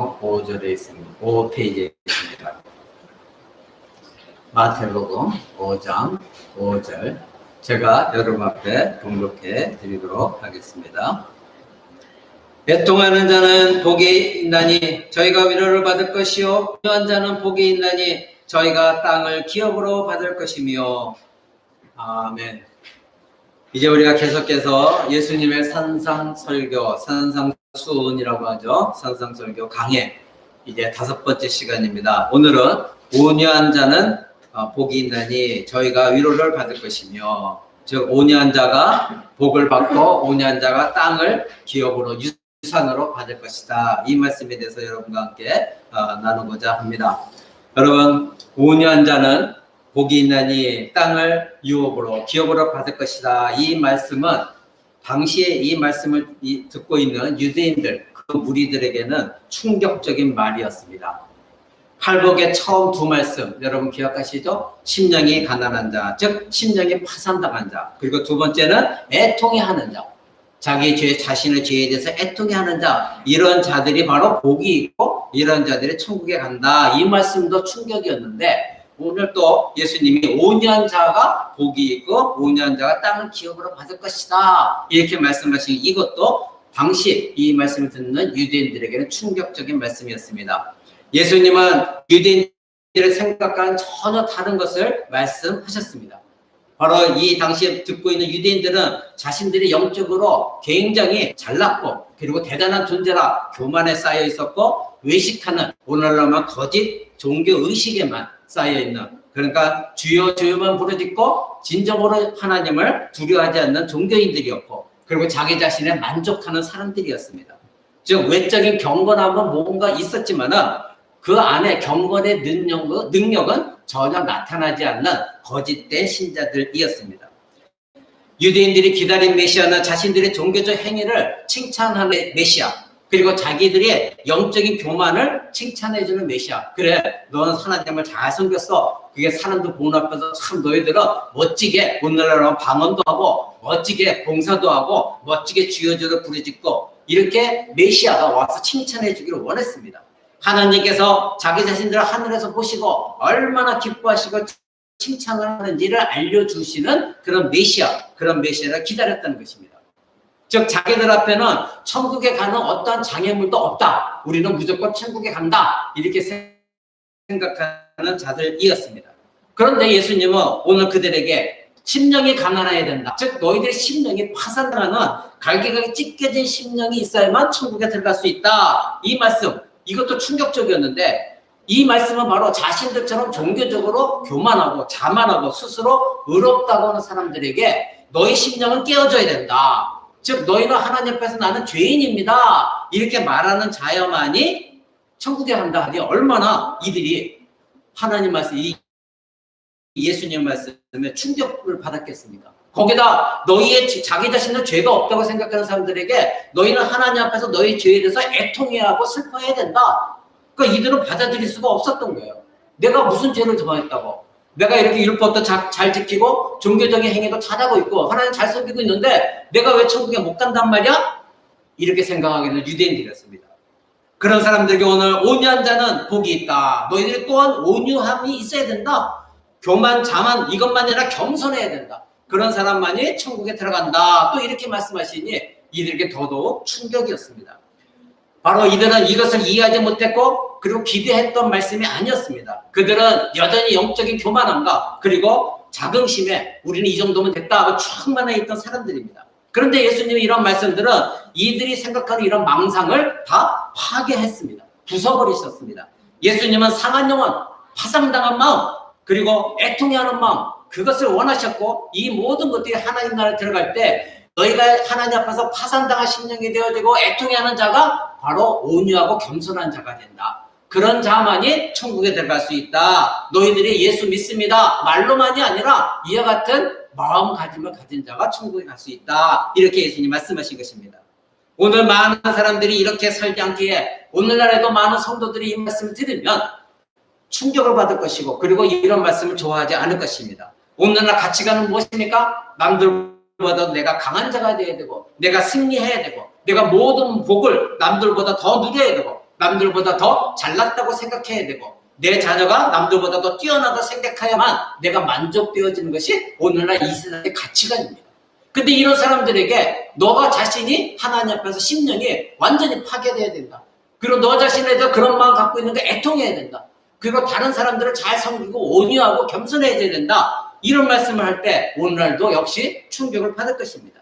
5절에 있습니다. 5페이지에 있습니다. 마태복음 5장 5절 제가 여러분 앞에 봉독해 드리도록 하겠습니다. 애통하는 자는 복이 있나니 저희가 위로를 받을 것이요 분노한 자는 복이 있나니 저희가 땅을 기업으로 받을 것이며. 아멘. 이제 우리가 계속해서 예수님의 산상설교, 산상수훈이라고 하죠. 산상설교 강해 이제 5번째 시간입니다. 오늘은 온유한 자는 복이 있나니 저희가 위로를 받을 것이며, 즉 온유한 자가 복을 받고 온유한 자가 땅을 기업으로 유산으로 받을 것이다. 이 말씀에 대해서 여러분과 함께 나누고자 합니다. 여러분, 온유한 자는 복이 있나니 땅을 유업으로 기업으로 받을 것이다. 이 말씀은 당시에 이 말씀을 듣고 있는 유대인들, 그 무리들에게는 충격적인 말이었습니다. 팔복의 처음 두 말씀 여러분 기억하시죠? 심령이 가난한 자, 즉 심령이 파산당한 자, 그리고 두 번째는 애통해하는 자, 자기 죄, 자신의 죄에 대해서 애통해하는 자, 이런 자들이 바로 복이 있고 이런 자들이 천국에 간다. 이 말씀도 충격이었는데 오늘 또 예수님이 온유한 자가 복이 있고 온유한 자가 땅을 기업으로 받을 것이다. 이렇게 말씀하신 이것도 당시 이 말씀을 듣는 유대인들에게는 충격적인 말씀이었습니다. 예수님은 유대인들의 생각과는 전혀 다른 것을 말씀하셨습니다. 바로 이 당시에 듣고 있는 유대인들은 자신들이 영적으로 굉장히 잘났고 그리고 대단한 존재라 교만에 쌓여 있었고 외식하는, 오늘날만 거짓 종교의식에만 쌓여있는, 그러니까 주여 주여만 부르짖고 진정으로 하나님을 두려워하지 않는 종교인들이었고, 그리고 자기 자신에 만족하는 사람들이었습니다. 즉 외적인 경건함은 뭔가 있었지만은 그 안에 경건의 능력은 전혀 나타나지 않는 거짓된 신자들이었습니다. 유대인들이 기다린 메시아는 자신들의 종교적 행위를 칭찬하는 메시아, 그리고 자기들의 영적인 교만을 칭찬해주는 메시아. 그래, 너는 하나님을 잘 섬겼어. 그게 사람들 보는 앞에서 참 너희들은 멋지게 오늘날은 방언도 하고 멋지게 봉사도 하고 멋지게 주여주여 부르짖고, 이렇게 메시아가 와서 칭찬해주기를 원했습니다. 하나님께서 자기 자신들을 하늘에서 보시고 얼마나 기뻐하시고 칭찬을 하는지를 알려주시는 그런 메시아를 기다렸다는 것입니다. 즉 자기들 앞에는 천국에 가는 어떠한 장애물도 없다. 우리는 무조건 천국에 간다. 이렇게 생각하는 자들이었습니다. 그런데 예수님은 오늘 그들에게 심령이 가난해야 된다. 즉 너희들의 심령이 파산당하는 갈기갈기 찢겨진 심령이 있어야만 천국에 들어갈 수 있다. 이 말씀, 이것도 충격적이었는데 이 말씀은 바로 자신들처럼 종교적으로 교만하고 자만하고 스스로 의롭다고 하는 사람들에게 너희 심령은 깨어져야 된다. 즉 너희는 하나님 앞에서 나는 죄인입니다. 이렇게 말하는 자여만이 천국에 간다 하니 얼마나 이들이 하나님 말씀, 이 예수님 말씀에 충격을 받았겠습니까? 거기다 너희의 자기 자신은 죄가 없다고 생각하는 사람들에게 너희는 하나님 앞에서 너희 죄에 대해서 애통해야 하고 슬퍼해야 된다. 그러니까 이들은 받아들일 수가 없었던 거예요. 내가 무슨 죄를 저했다고? 내가 이렇게 율법도 잘 지키고 종교적인 행위도 잘하고 있고 하나님 잘 섬기고 있는데 내가 왜 천국에 못 간단 말이야? 이렇게 생각하게 되는 유대인들이었습니다. 그런 사람들에게 오늘 온유한 자는 복이 있다. 너희들이 또한 온유함이 있어야 된다. 교만, 자만 이것만 아니라 겸손해야 된다. 그런 사람만이 천국에 들어간다. 또 이렇게 말씀하시니 이들에게 더더욱 충격이었습니다. 바로 이들은 이것을 이해하지 못했고 그리고 기대했던 말씀이 아니었습니다. 그들은 여전히 영적인 교만함과 그리고 자긍심에 우리는 이 정도면 됐다 하고 충만해 있던 사람들입니다. 그런데 예수님이 이런 말씀들은 이들이 생각하는 이런 망상을 다 파괴했습니다. 부숴버리셨습니다. 예수님은 상한 영혼, 파상당한 마음, 그리고 애통해하는 마음, 그것을 원하셨고 이 모든 것들이 하나님 나라에 들어갈 때 너희가 하나님 앞에서 파산당한 심령이 되어지고 애통해하는 자가 바로 온유하고 겸손한 자가 된다. 그런 자만이 천국에 들어갈 수 있다. 너희들이 예수 믿습니다. 말로만이 아니라 이와 같은 마음가짐을 가진 자가 천국에 갈 수 있다. 이렇게 예수님 말씀하신 것입니다. 오늘 많은 사람들이 이렇게 살지 않기에 오늘날에도 많은 성도들이 이 말씀을 들으면 충격을 받을 것이고 그리고 이런 말씀을 좋아하지 않을 것입니다. 오늘날 가치관은 무엇입니까? 남들보다 내가 강한 자가 되어야 되고 내가 승리해야 되고 내가 모든 복을 남들보다 더 누려야 되고 남들보다 더 잘났다고 생각해야 되고 내 자녀가 남들보다 더 뛰어나다 생각해야만 내가 만족되어지는 것이 오늘날 이 세상의 가치관입니다. 근데 이런 사람들에게 너가 자신이 하나님 앞에서 심령이 완전히 파괴되어야 된다. 그리고 너 자신에 대해 그런 마음 갖고 있는 게 애통해야 된다. 그리고 다른 사람들을 잘 섬기고 온유하고 겸손해야 된다. 이런 말씀을 할 때 오늘날도 역시 충격을 받을 것입니다.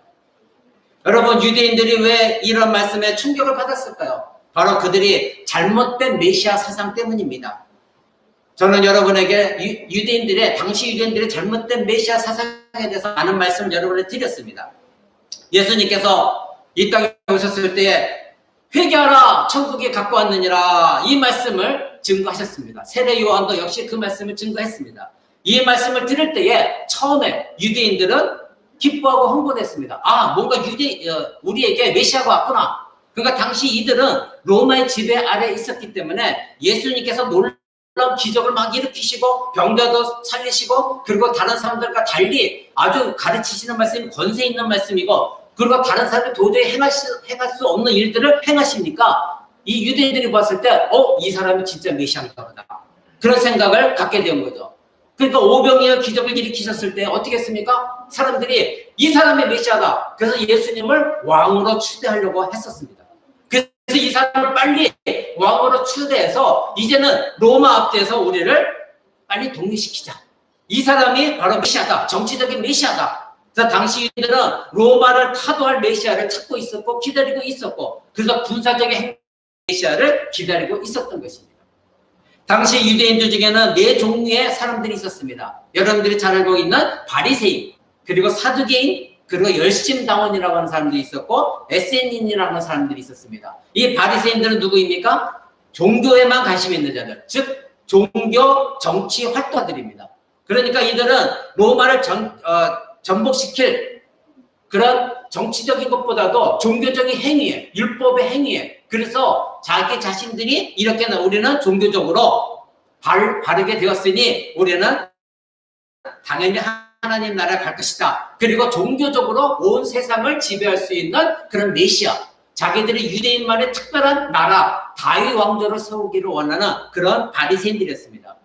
여러분, 유대인들이 왜 이런 말씀에 충격을 받았을까요? 바로 그들이 잘못된 메시아 사상 때문입니다. 저는 여러분에게 당시 유대인들의 잘못된 메시아 사상에 대해서 많은 말씀을 여러분에게 드렸습니다. 예수님께서 이 땅에 오셨을 때에 회개하라 천국에 갖고 왔느니라 이 말씀을 증거하셨습니다. 세례 요한도 역시 그 말씀을 증거했습니다. 이 말씀을 들을 때에 처음에 유대인들은 기뻐하고 흥분했습니다. 뭔가 우리에게 메시아가 왔구나. 그러니까 당시 이들은 로마의 지배 아래에 있었기 때문에 예수님께서 놀라운 기적을 막 일으키시고 병자도 살리시고 그리고 다른 사람들과 달리 아주 가르치시는 말씀이 권세 있는 말씀이고 그리고 다른 사람들이 도저히 행할 수 없는 일들을 행하시니까 이 유대인들이 봤을 때 이 사람이 진짜 메시아인가 보다. 그런 생각을 갖게 된 거죠. 그러니까 오병이어 기적을 일으키셨을 때 어떻게 했습니까? 사람들이 이 사람이 메시아다. 그래서 예수님을 왕으로 추대하려고 했었습니다. 그래서 이 사람을 빨리 왕으로 추대해서 이제는 로마 앞에서 우리를 빨리 독립시키자. 이 사람이 바로 메시아다. 정치적인 메시아다. 그래서 당시 유대인들은 로마를 타도할 메시아를 찾고 있었고 기다리고 있었고 그래서 군사적인 메시아를 기다리고 있었던 것입니다. 당시 유대인들 중에는 4종류의 사람들이 있었습니다. 여러분들이 잘 알고 있는 바리새인, 그리고 사두개인, 그리고 열심당원이라고 하는 사람들이 있었고 에세닌이라고 하는 사람들이 있었습니다. 이 바리새인들은 누구입니까? 종교에만 관심이 있는 자들, 즉 종교 정치 활동가들입니다. 그러니까 이들은 로마를 전복시킬 그런 정치적인 것보다도 종교적인 행위에, 율법의 행위에, 그래서 자기 자신들이 이렇게 우리는 종교적으로 바르게 되었으니 우리는 당연히 하나님 나라에 갈 것이다. 그리고 종교적으로 온 세상을 지배할 수 있는 그런 메시아, 자기들이 유대인만의 특별한 나라, 다윗 왕조를 세우기를 원하는 그런 바리새인들이었습니다.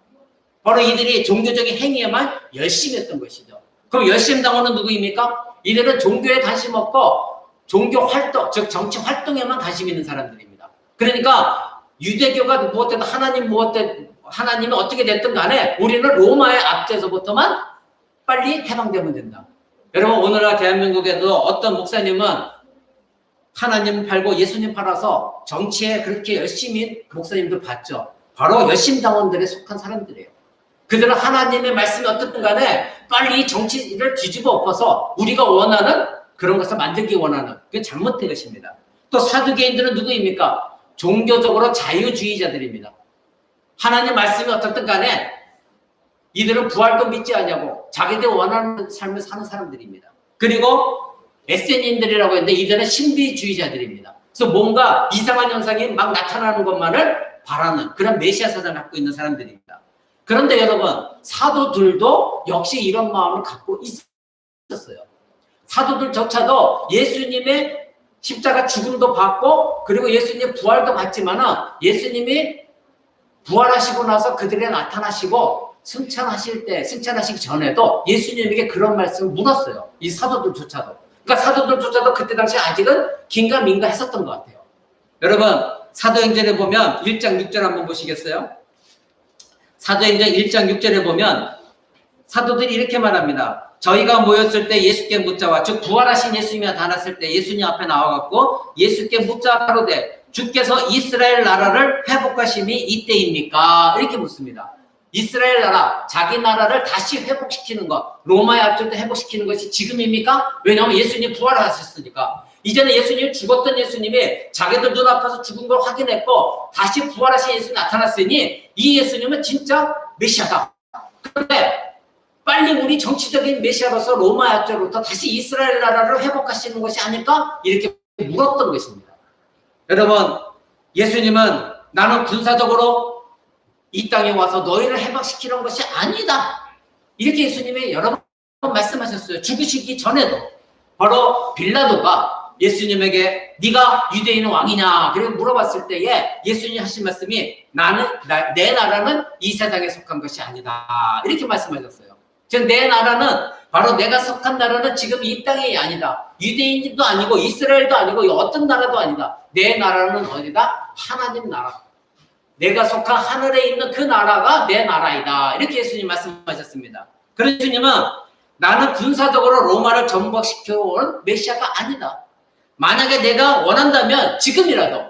바로 이들이 종교적인 행위에만 열심히 했던 것이죠. 그럼 열심당원은 누구입니까? 이들은 종교에 관심 없고 종교 활동, 즉 정치 활동에만 관심 있는 사람들입니다. 그러니까 유대교가 무엇되든 하나님이 어떻게 됐든 간에 우리는 로마의 압제에서부터만 빨리 해방되면 된다. 여러분, 오늘날 대한민국에도 어떤 목사님은 하나님 팔고 예수님 팔아서 정치에 그렇게 열심히 목사님들 봤죠. 바로 열심당원들에 속한 사람들이에요. 그들은 하나님의 말씀이 어떻든 간에 빨리 이 정치를 뒤집어 엎어서 우리가 원하는 그런 것을 만들기 원하는 그게 잘못된 것입니다. 또 사두개인들은 누구입니까? 종교적으로 자유주의자들입니다. 하나님 말씀이 어떻든 간에 이들은 부활도 믿지 않냐고 자기들 원하는 삶을 사는 사람들입니다. 그리고 에세닌들이라고 했는데 이들은 신비주의자들입니다. 그래서 뭔가 이상한 현상이 막 나타나는 것만을 바라는 그런 메시아 사상을 갖고 있는 사람들입니다. 그런데 여러분, 사도들도 역시 이런 마음을 갖고 있었어요. 사도들조차도 예수님의 십자가 죽음도 받고 그리고 예수님 부활도 받지만은 예수님이 부활하시고 나서 그들에게 나타나시고 승천하시기 전에도 예수님에게 그런 말씀을 물었어요. 이 사도들조차도. 그러니까 사도들조차도 그때 당시 아직은 긴가민가 했었던 것 같아요. 여러분, 사도행전에 보면 1장 6절 한번 보시겠어요? 사도행전 1장 6절에 보면 사도들이 이렇게 말합니다. 저희가 모였을 때 예수께 묻자와, 즉 부활하신 예수님이 나타났을 때 예수님 앞에 나와갖고 예수께 묻자 가로되 주께서 이스라엘 나라를 회복하심이 이때입니까? 이렇게 묻습니다. 이스라엘 나라, 자기 나라를 다시 회복시키는 것, 로마의 압제를 회복시키는 것이 지금입니까? 왜냐하면 예수님 부활하셨으니까. 이제는 예수님이 죽었던 예수님이 자기들 눈앞에서 죽은 걸 확인했고 다시 부활하신 예수님이 나타났으니 이 예수님은 진짜 메시아다. 그런데 빨리 우리 정치적인 메시아로서 로마의 압제로부터 다시 이스라엘 나라를 회복하시는 것이 아닐까? 이렇게 물었던 것입니다. 여러분, 예수님은 나는 군사적으로 이 땅에 와서 너희를 해방시키는 것이 아니다. 이렇게 예수님이 여러 번 말씀하셨어요. 죽으시기 전에도. 바로 빌라도가 예수님에게 네가 유대인의 왕이냐 그렇게 물어봤을 때에 예수님이 하신 말씀이 내 나라는 이 세상에 속한 것이 아니다 이렇게 말씀하셨어요. 즉 내 나라는 바로 내가 속한 나라는 지금 이 땅이 아니다. 유대인도 아니고 이스라엘도 아니고 어떤 나라도 아니다. 내 나라는 어디다? 하나님 나라. 내가 속한 하늘에 있는 그 나라가 내 나라이다. 이렇게 예수님 말씀하셨습니다. 그래서 예수님은 나는 군사적으로 로마를 정복시켜온 메시아가 아니다. 만약에 내가 원한다면 지금이라도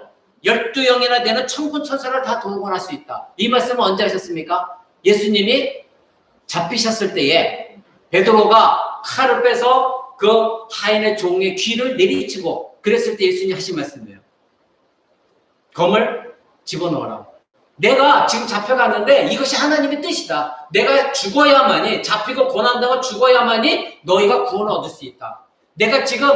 12영이나 되는 천군 천사를 다 동원할 수 있다. 이 말씀은 언제 하셨습니까? 예수님이 잡히셨을 때에 베드로가 칼을 빼서 그 하인의 종의 귀를 내리치고 그랬을 때 예수님이 하신 말씀이에요. 검을 집어넣어라. 내가 지금 잡혀가는데 이것이 하나님의 뜻이다. 내가 죽어야만이 잡히고 고난당하고 죽어야만이 너희가 구원을 얻을 수 있다. 내가 지금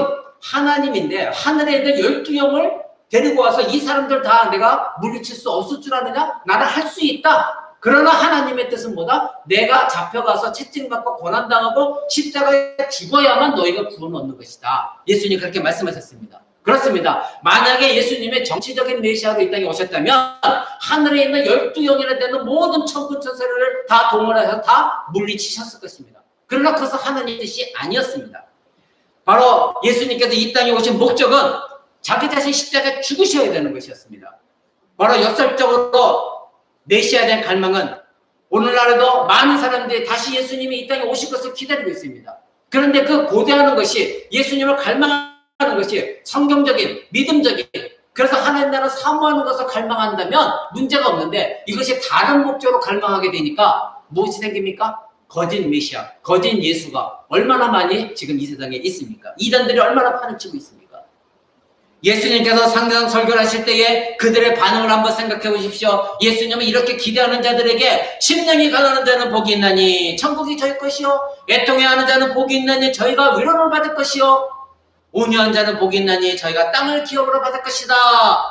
하나님인데 하늘에 있는 12영을 데리고 와서 이 사람들 다 내가 물리칠 수 없을 줄 아느냐? 나는 할 수 있다. 그러나 하나님의 뜻은 뭐다? 내가 잡혀가서 채찍맞고 고난당하고 십자가에 죽어야만 너희가 구원을 얻는 것이다. 예수님 그렇게 말씀하셨습니다. 그렇습니다. 만약에 예수님의 정치적인 메시아로 이 땅에 오셨다면 하늘에 있는 12영이나 되는 모든 천군 천사를 다 동원해서 다 물리치셨을 것입니다. 그러나 그것은 하나님의 뜻이 아니었습니다. 바로 예수님께서 이 땅에 오신 목적은 자기 자신 십자가에 죽으셔야 되는 것이었습니다. 바로 역설적으로 메시아에 대한 갈망은 오늘날에도 많은 사람들이 다시 예수님이 이 땅에 오실 것을 기다리고 있습니다. 그런데 그 고대하는 것이 예수님을 갈망하는 것이 성경적인 믿음적인 그래서 하나님 나라를 사모하는 것을 갈망한다면 문제가 없는데 이것이 다른 목적으로 갈망하게 되니까 무엇이 생깁니까? 거짓 메시아, 거짓 예수가 얼마나 많이 지금 이 세상에 있습니까? 이단들이 얼마나 파헤치고 있습니까? 예수님께서 상장 설교를 하실 때에 그들의 반응을 한번 생각해 보십시오. 예수님은 이렇게 기대하는 자들에게 심령이 가난한 자는 복이 있나니 천국이 저희 것이요 애통해하는 자는 복이 있나니 저희가 위로를 받을 것이요 온유한 자는 복이 있나니 저희가 땅을 기업으로 받을 것이다.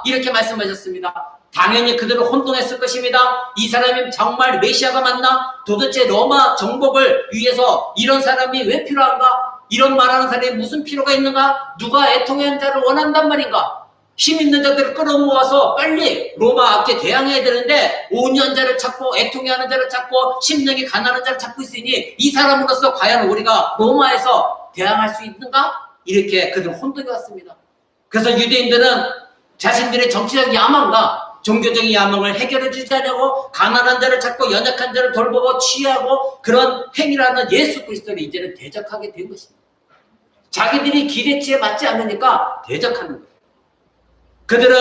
이렇게 말씀하셨습니다. 당연히 그들은 혼동했을 것입니다. 이 사람이 정말 메시아가 맞나? 도대체 로마 정복을 위해서 이런 사람이 왜 필요한가? 이런 말하는 사람이 무슨 필요가 있는가? 누가 애통한 자를 원한단 말인가? 힘 있는 자들을 끌어모아서 빨리 로마 앞에 대항해야 되는데 온유한 자를 찾고 애통해하는 자를 찾고 심령이 가난한 자를 찾고 있으니 이 사람으로서 과연 우리가 로마에서 대항할 수 있는가? 이렇게 그들 혼동이 왔습니다. 그래서 유대인들은 자신들의 정치적 야망과 종교적인 야망을 해결해 주지 않냐고 가난한 자를 찾고 연약한 자를 돌보고 취하고 그런 행위라는 예수 그리스도를 이제는 대적하게 된 것입니다. 자기들이 기대치에 맞지 않으니까 대적하는 거예요. 그들은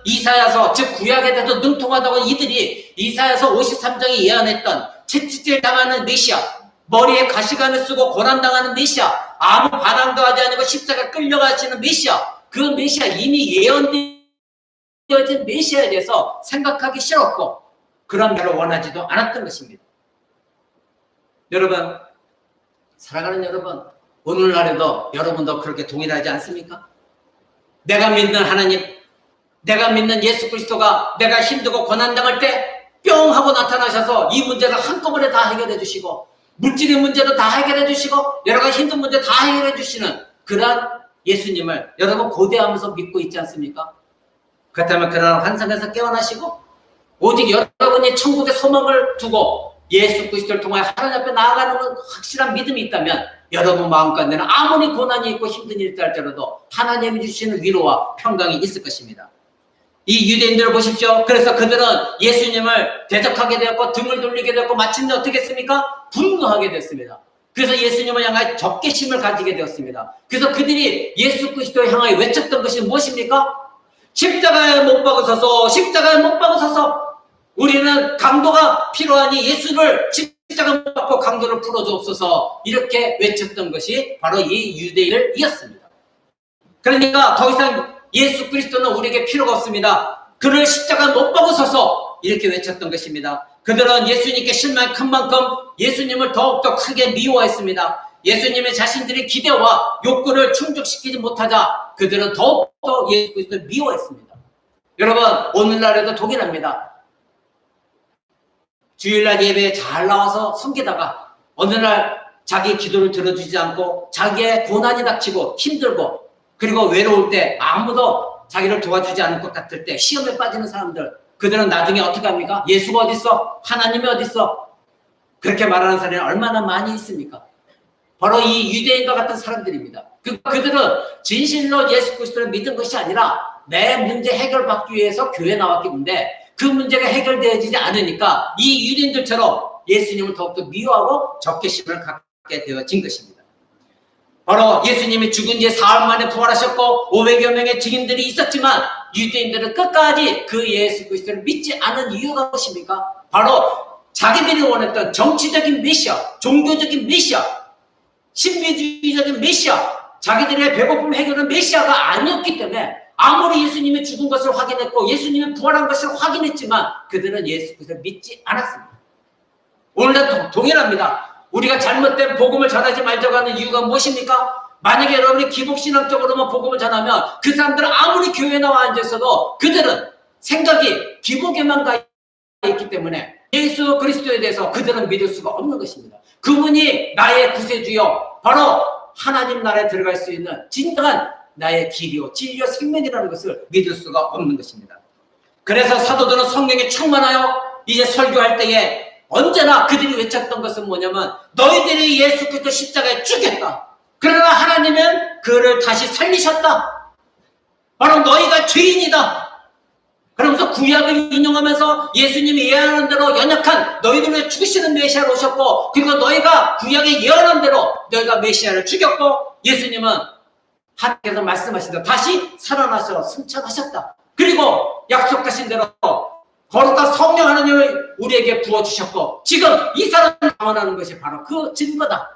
이사야서 즉 구약에 대해서 능통하다고 이들이 이사야서 53장에 예언했던 채찍질 당하는 메시아 머리에 가시관을 쓰고 고난당하는 메시아 아무 반항도 하지 않고 십자가 끌려가시는 메시아 그 메시아 이미 예언되어진 메시아에 대해서 생각하기 싫었고 그런 나를 원하지도 않았던 것입니다. 여러분 사랑하는 여러분 오늘날에도 여러분도 그렇게 동일하지 않습니까? 내가 믿는 하나님 내가 믿는 예수 그리스도가 내가 힘들고 고난당할 때 뿅 하고 나타나셔서 이 문제를 한꺼번에 다 해결해 주시고 물질의 문제도 다 해결해 주시고 여러 가지 힘든 문제 다 해결해 주시는 그러한 예수님을 여러분 고대하면서 믿고 있지 않습니까? 그렇다면 그러한 환상에서 깨어나시고 오직 여러분이 천국의 소망을 두고 예수 그리스도를 통하여 하나님 앞에 나아가는 확실한 믿음이 있다면 여러분 마음가운데는 아무리 고난이 있고 힘든 일이 할지라도 하나님이 주시는 위로와 평강이 있을 것입니다. 이 유대인들을 보십시오. 그래서 그들은 예수님을 대적하게 되었고 등을 돌리게 되었고 마침내 어떻게 했습니까? 분노하게 됐습니다. 그래서 예수님을 향하여 적개심을 가지게 되었습니다. 그래서 그들이 예수 그리스도를 향하여 외쳤던 것이 무엇입니까? 십자가에 못 박으소서 십자가에 못 박으소서 우리는 강도가 필요하니 예수를 십자가에 못 박고 강도를 풀어주옵소서 이렇게 외쳤던 것이 바로 이 유대인들이었습니다. 그러니까 더 이상 예수 그리스도는 우리에게 필요가 없습니다. 그를 십자가에 못 박으소서 이렇게 외쳤던 것입니다. 그들은 예수님께 실망이 큰 만큼 예수님을 더욱더 크게 미워했습니다. 예수님의 자신들의 기대와 욕구를 충족시키지 못하자 그들은 더욱더 예수 그리스도를 미워했습니다. 여러분 오늘날에도 동일합니다. 주일날 예배에 잘 나와서 섬기다가 어느 날 자기 기도를 들어주지 않고 자기의 고난이 닥치고 힘들고 그리고 외로울 때 아무도 자기를 도와주지 않을 것 같을 때 시험에 빠지는 사람들, 그들은 나중에 어떻게 합니까? 예수가 어딨어? 하나님이 어딨어? 그렇게 말하는 사람이 얼마나 많이 있습니까? 바로 이 유대인과 같은 사람들입니다. 그들은 진실로 예수 그리스도를 믿은 것이 아니라 내 문제 해결받기 위해서 교회에 나왔기 때문에 그 문제가 해결되어지지 않으니까 이 유대인들처럼 예수님을 더욱더 미워하고 적개심을 갖게 되어진 것입니다. 바로 예수님이 죽은 지 사흘 만에 부활하셨고 500여 명의 증인들이 있었지만 유대인들은 끝까지 그 예수 그리스도를 믿지 않은 이유가 무엇입니까? 바로 자기들이 원했던 정치적인 메시아, 종교적인 메시아, 신비주의적인 메시아, 자기들의 배고픔 해결은 메시아가 아니었기 때문에 아무리 예수님이 죽은 것을 확인했고 예수님이 부활한 것을 확인했지만 그들은 예수 그리스도를 믿지 않았습니다. 오늘도 동일합니다. 우리가 잘못된 복음을 전하지 말자고 하는 이유가 무엇입니까? 만약에 여러분이 기복신앙적으로만 복음을 전하면 그 사람들은 아무리 교회에 나와 앉아있어도 그들은 생각이 기복에만 가 있기 때문에 예수 그리스도에 대해서 그들은 믿을 수가 없는 것입니다. 그분이 나의 구세주요 바로 하나님 나라에 들어갈 수 있는 진정한 나의 길이요 진리요 생명이라는 것을 믿을 수가 없는 것입니다. 그래서 사도들은 성령이 충만하여 이제 설교할 때에 언제나 그들이 외쳤던 것은 뭐냐면 너희들이 예수 그리스도 십자가에 죽였다. 그러나 하나님은 그를 다시 살리셨다. 바로 너희가 죄인이다. 그러면서 구약을 인용하면서 예수님이 예언한 대로 연약한 너희들을 죽이시는 메시아를 오셨고 그리고 너희가 구약에 예언한 대로 너희가 메시아를 죽였고 예수님은 하나님께서 말씀하신 대로 다시 살아나셔 승천하셨다. 그리고 약속하신 대로 거룩한 성령 하나님을 우리에게 부어주셨고 지금 이 사람을 당원하는 것이 바로 그 증거다.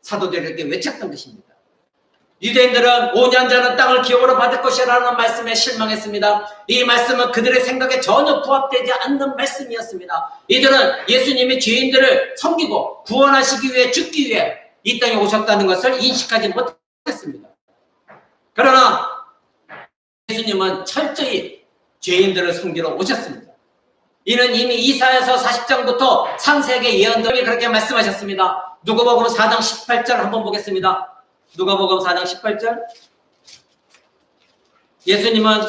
사도들에게 외쳤던 것입니다. 유대인들은 5년 전은 땅을 기업으로 받을 것이라는 말씀에 실망했습니다. 이 말씀은 그들의 생각에 전혀 부합되지 않는 말씀이었습니다. 이들은 예수님이 죄인들을 섬기고 구원하시기 위해 죽기 위해 이 땅에 오셨다는 것을 인식하지 못했습니다. 그러나 예수님은 철저히 죄인들을 섬기러 오셨습니다. 이는 이미 이사야서 40장부터 창세기 예언들이 그렇게 말씀하셨습니다. 누가복음 4장 18절 한번 보겠습니다. 누가복음 4장 18절. 예수님은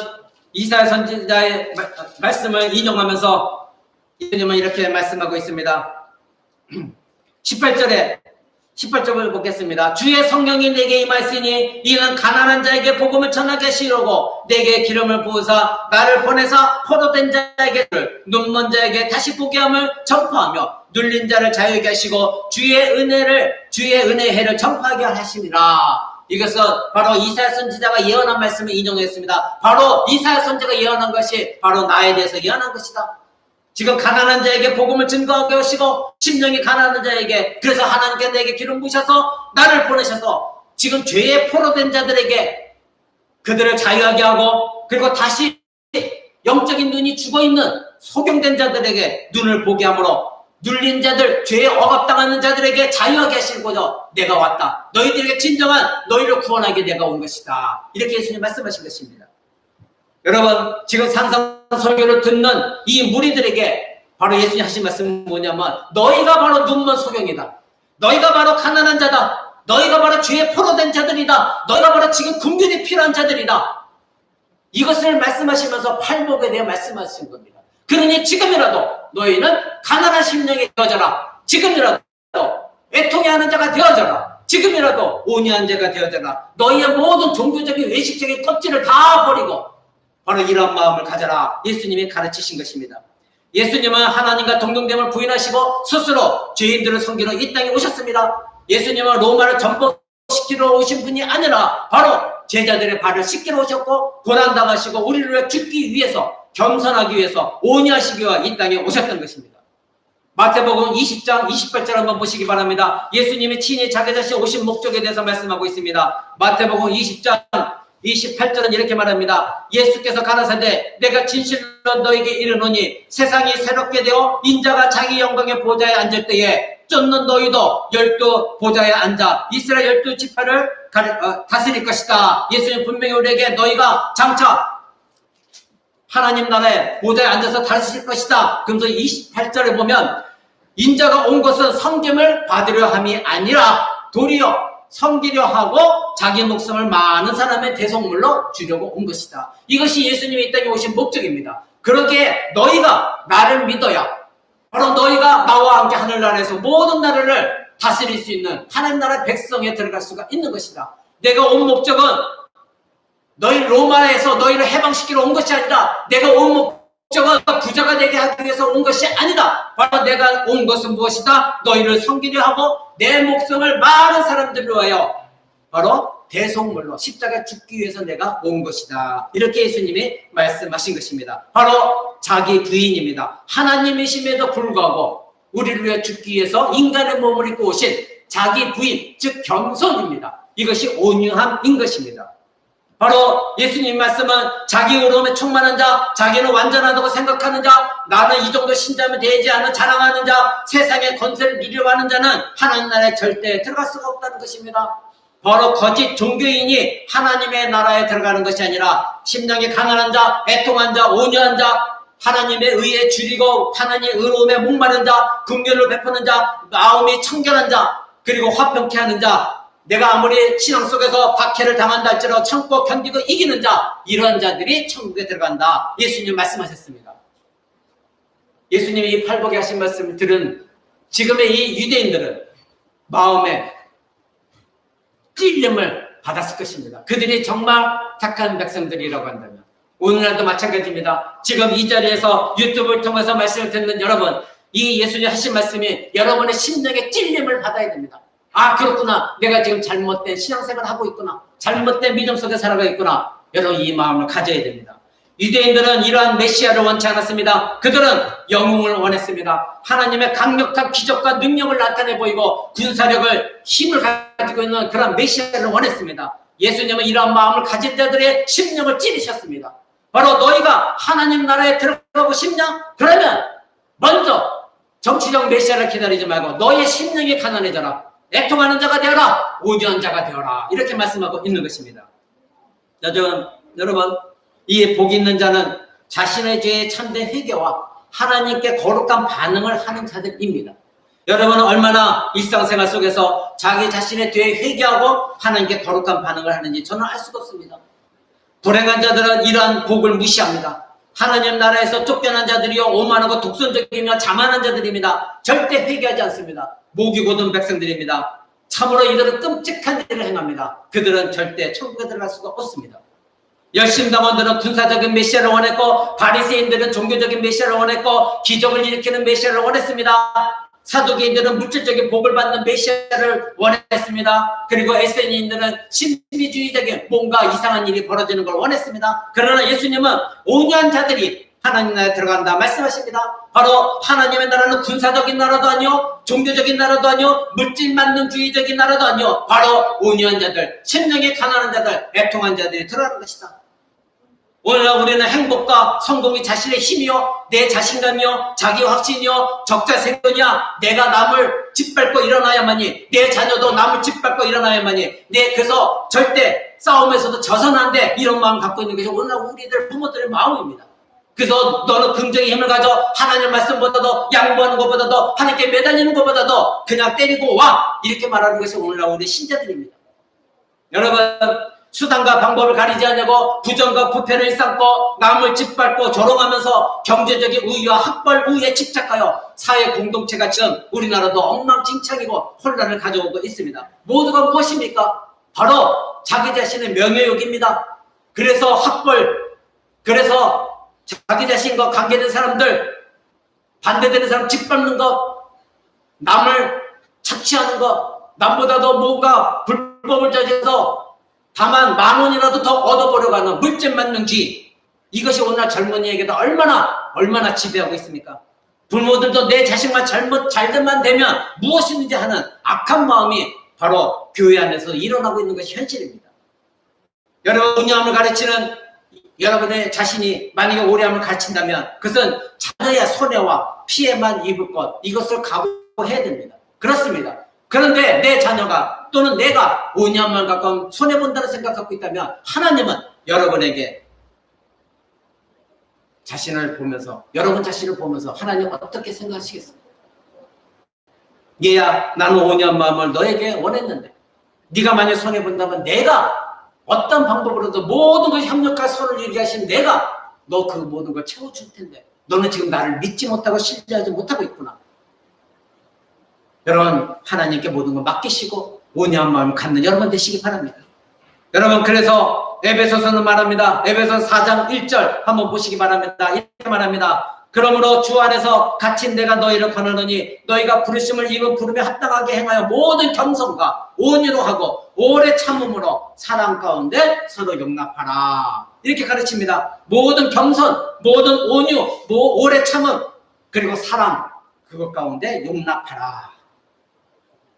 이사야 선지자의 말씀을 인용하면서 예수님은 이렇게 말씀하고 있습니다. 18절을 보겠습니다. 주의 성령이 내게 임하였으니 이는 가난한 자에게 복음을 전하게 하시려고 내게 기름을 부으사 나를 보내사 포도된 자에게 눈먼 자에게 다시 보게 함을 전파하며 눌린 자를 자유하게 하시고 주의 은혜의 해를 전파하게 하심이라. 이것은 바로 이사야 선지자가 예언한 말씀을 인용했습니다. 바로 이사야 선지자가 예언한 것이 바로 나에 대해서 예언한 것이다. 지금 가난한 자에게 복음을 증거하게 하시고 심령이 가난한 자에게 그래서 하나님께 내게 기름 부으셔서 나를 보내셔서 지금 죄에 포로된 자들에게 그들을 자유하게 하고 그리고 다시 영적인 눈이 죽어있는 소경된 자들에게 눈을 보게 함으로 눌린 자들, 죄에 억압당하는 자들에게 자유하게 하시고자 내가 왔다. 너희들에게 진정한 너희를 구원하게 내가 온 것이다. 이렇게 예수님 말씀하신 것입니다. 여러분 지금 상상 설교를 듣는 이 무리들에게 바로 예수님 하신 말씀은 뭐냐면 너희가 바로 눈먼 소경이다. 너희가 바로 가난한 자다. 너희가 바로 죄에 포로된 자들이다. 너희가 바로 지금 긍휼이 필요한 자들이다. 이것을 말씀하시면서 팔복에 대해 말씀하신 겁니다. 그러니 지금이라도 너희는 가난한 심령이 되어져라. 지금이라도 애통해하는 자가 되어져라. 지금이라도 온유한 자가 되어져라. 너희의 모든 종교적인 외식적인 껍질을 다 버리고 바로 이런 마음을 가져라. 예수님이 가르치신 것입니다. 예수님은 하나님과 동등됨을 부인하시고 스스로 죄인들을 섬기러 이 땅에 오셨습니다. 예수님은 로마를 전복시키러 오신 분이 아니라 바로 제자들의 발을 씻기러 오셨고 고난당하시고 우리를 위해 죽기 위해서 겸손하기 위해서 온유하시기 위해 이 땅에 오셨던 것입니다. 마태복음 20장 28절 한번 보시기 바랍니다. 예수님이 친히 자기 자신 오신 목적에 대해서 말씀하고 있습니다. 마태복음 20장 28절은 이렇게 말합니다. 예수께서 가라사대 내가 진실로 너에게 이르노니 세상이 새롭게 되어 인자가 자기 영광의 보좌에 앉을 때에 쫓는 너희도 12 보좌에 앉아 이스라엘 12지파를 다스릴 것이다. 예수님 분명히 우리에게 너희가 장차 하나님 나라에 보좌에 앉아서 다스릴 것이다. 그러면서 28절에 보면 인자가 온 것은 섬김을 받으려 함이 아니라 도리어 섬기려 하고 자기 목숨을 많은 사람의 대속물로 주려고 온 것이다. 이것이 예수님이 이 땅에 오신 목적입니다. 그러기에 너희가 나를 믿어야 바로 너희가 나와 함께 하늘나라에서 모든 나라를 다스릴 수 있는 하나님 나라의 백성에 들어갈 수가 있는 것이다. 내가 온 목적은 너희 로마에서 너희를 해방시키러 온 것이 아니라 내가 온 목적은 부자가 되게 하기 위해서 온 것이 아니다. 바로 내가 온 것은 무엇이다? 너희를 섬기려 하고 내 목숨을 많은 사람들을 위하여 바로 대속물로 십자가에 죽기 위해서 내가 온 것이다. 이렇게 예수님이 말씀하신 것입니다. 바로 자기 부인입니다. 하나님이심에도 불구하고 우리를 위해 죽기 위해서 인간의 몸을 입고 오신 자기 부인, 즉 겸손입니다. 이것이 온유함인 것입니다. 바로 예수님 말씀은 자기 의로움에 충만한 자, 자기는 완전하다고 생각하는 자, 나는 이 정도 신자면 되지 않은 자랑하는 자, 세상의 건세를 누려하는 자는 하나님 나라에 절대 들어갈 수가 없다는 것입니다. 바로 거짓 종교인이 하나님의 나라에 들어가는 것이 아니라 심령이 가난한 자, 애통한 자, 온유한 자, 하나님의 의에 줄이고 하나님의 의로움에 목마른 자, 긍휼을 베푸는 자, 마음이 청결한 자, 그리고 화평케 하는 자, 내가 아무리 신앙 속에서 박해를 당한다 할지라도 참고 견디고 이기는 자, 이런 자들이 천국에 들어간다. 예수님 말씀하셨습니다. 예수님이 이 팔복에 하신 말씀을 들은 지금의 이 유대인들은 마음에 찔림을 받았을 것입니다. 그들이 정말 착한 백성들이라고 한다면 오늘날도 마찬가지입니다. 지금 이 자리에서 유튜브를 통해서 말씀을 듣는 여러분, 이 예수님 하신 말씀이 여러분의 심령에 찔림을 받아야 됩니다. 아, 그렇구나. 내가 지금 잘못된 신앙생활을 하고 있구나. 잘못된 믿음 속에 살아가고 있구나. 여러분, 이 마음을 가져야 됩니다. 유대인들은 이러한 메시아를 원치 않았습니다. 그들은 영웅을 원했습니다. 하나님의 강력한 기적과 능력을 나타내 보이고 군사력을, 힘을 가지고 있는 그런 메시아를 원했습니다. 예수님은 이러한 마음을 가진 자들의 심령을 찌르셨습니다. 바로 너희가 하나님 나라에 들어가고 싶냐? 그러면 먼저 정치적 메시아를 기다리지 말고 너희의 심령이 가난해져라. 애통하는 자가 되어라. 온유한 자가 되어라. 이렇게 말씀하고 있는 것입니다. 여러분, 이 복이 있는 자는 자신의 죄에 참된 회개와 하나님께 거룩한 반응을 하는 자들입니다. 여러분은 얼마나 일상생활 속에서 자기 자신의 죄에 회개하고 하나님께 거룩한 반응을 하는지 저는 알 수가 없습니다. 불행한 자들은 이러한 복을 무시합니다. 하나님 나라에서 쫓겨난 자들이요, 오만하고 독선적이며 자만한 자들입니다. 절대 회개하지 않습니다. 목이 곧은 백성들입니다. 참으로 이들은 끔찍한 일을 행합니다. 그들은 절대 천국에 들어갈 수가 없습니다. 열심당원들은 군사적인 메시아를 원했고, 바리새인들은 종교적인 메시아를 원했고, 기적을 일으키는 메시아를 원했습니다. 사두개인들은 물질적인 복을 받는 메시아를 원했습니다. 그리고 에세니인들은 신비주의적인 뭔가 이상한 일이 벌어지는 걸 원했습니다. 그러나 예수님은 온유한 자들이 하나님 나라에 들어간다 말씀하십니다. 바로 하나님의 나라는 군사적인 나라도 아니요, 종교적인 나라도 아니요, 물질 만능주의적인 나라도 아니요, 바로 온유한 자들, 심령이 가난한 자들, 애통한 자들이 들어가는 것이다. 오늘날 우리는 행복과 성공이 자신의 힘이요, 내 자신감이요, 자기 확신이요, 적자생존이야, 내가 남을 짓밟고 일어나야만이, 내 자녀도 남을 짓밟고 일어나야만이, 그래서 절대 싸움에서도 져서는 안 돼, 이런 마음 갖고 있는 것이 오늘날 우리들 부모들의 마음입니다. 그래서 너는 긍정의 힘을 가져 하나님 말씀보다도, 양보하는 것보다도, 하나님께 매달리는 것보다도 그냥 때리고 와, 이렇게 말하는 것이 오늘날 우리 신자들입니다. 여러분, 수단과 방법을 가리지 않고 부정과 부패를 일삼고 남을 짓밟고 조롱하면서 경제적인 우위와 학벌 우위에 집착하여 사회 공동체가 지금 우리나라도 엉망진창이고 혼란을 가져오고 있습니다. 모두가 무엇입니까? 바로 자기 자신의 명예욕입니다. 그래서 그래서 자기 자신과 관계된 사람들, 반대되는 사람 짓밟는 것, 남을 착취하는 것, 남보다도 뭔가 불법을 저질러서 다만 10,000원이라도 더 얻어보려고 하는 물질 만능주의, 이것이 오늘날 젊은이에게도 얼마나 지배하고 있습니까? 부모들도 내 자식만 잘들만 되면 무엇이든지 하는 악한 마음이 바로 교회 안에서 일어나고 있는 것이 현실입니다. 여러분, 온유함을 가르치는 여러분의 자신이 만약에 오래함을 가르친다면 그것은 자녀의 손해와 피해만 입을 것, 이것을 각오해야 됩니다. 그렇습니다. 그런데 내 자녀가 또는 내가 온유함을 갖고 손해본다는 생각 갖고 있다면 하나님은 여러분에게 여러분 자신을 보면서 하나님 어떻게 생각하시겠습니까? 얘야, 나는 온유한 마음을 너에게 원했는데 네가 만약 손해본다면 내가 어떤 방법으로도 모든 것이 협력과 선을 이루게 하신 내가 너 그 모든 걸 채워줄 텐데 너는 지금 나를 믿지 못하고 신뢰하지 못하고 있구나. 여러분 하나님께 모든 걸 맡기시고 온유한 마음을 갖는 여러분 되시기 바랍니다. 여러분 그래서 에베소서는 말합니다. 에베소 4장 1절 한번 보시기 바랍니다. 이렇게 말합니다. 그러므로 주 안에서 갇힌 내가 너희를 권하노니 너희가 부르심을 입은 부름에 합당하게 행하여 모든 겸손과 온유로 하고 오래 참음으로 사랑 가운데 서로 용납하라. 이렇게 가르칩니다. 모든 겸손, 모든 온유, 오래 참음, 그리고 사랑, 그것 가운데 용납하라.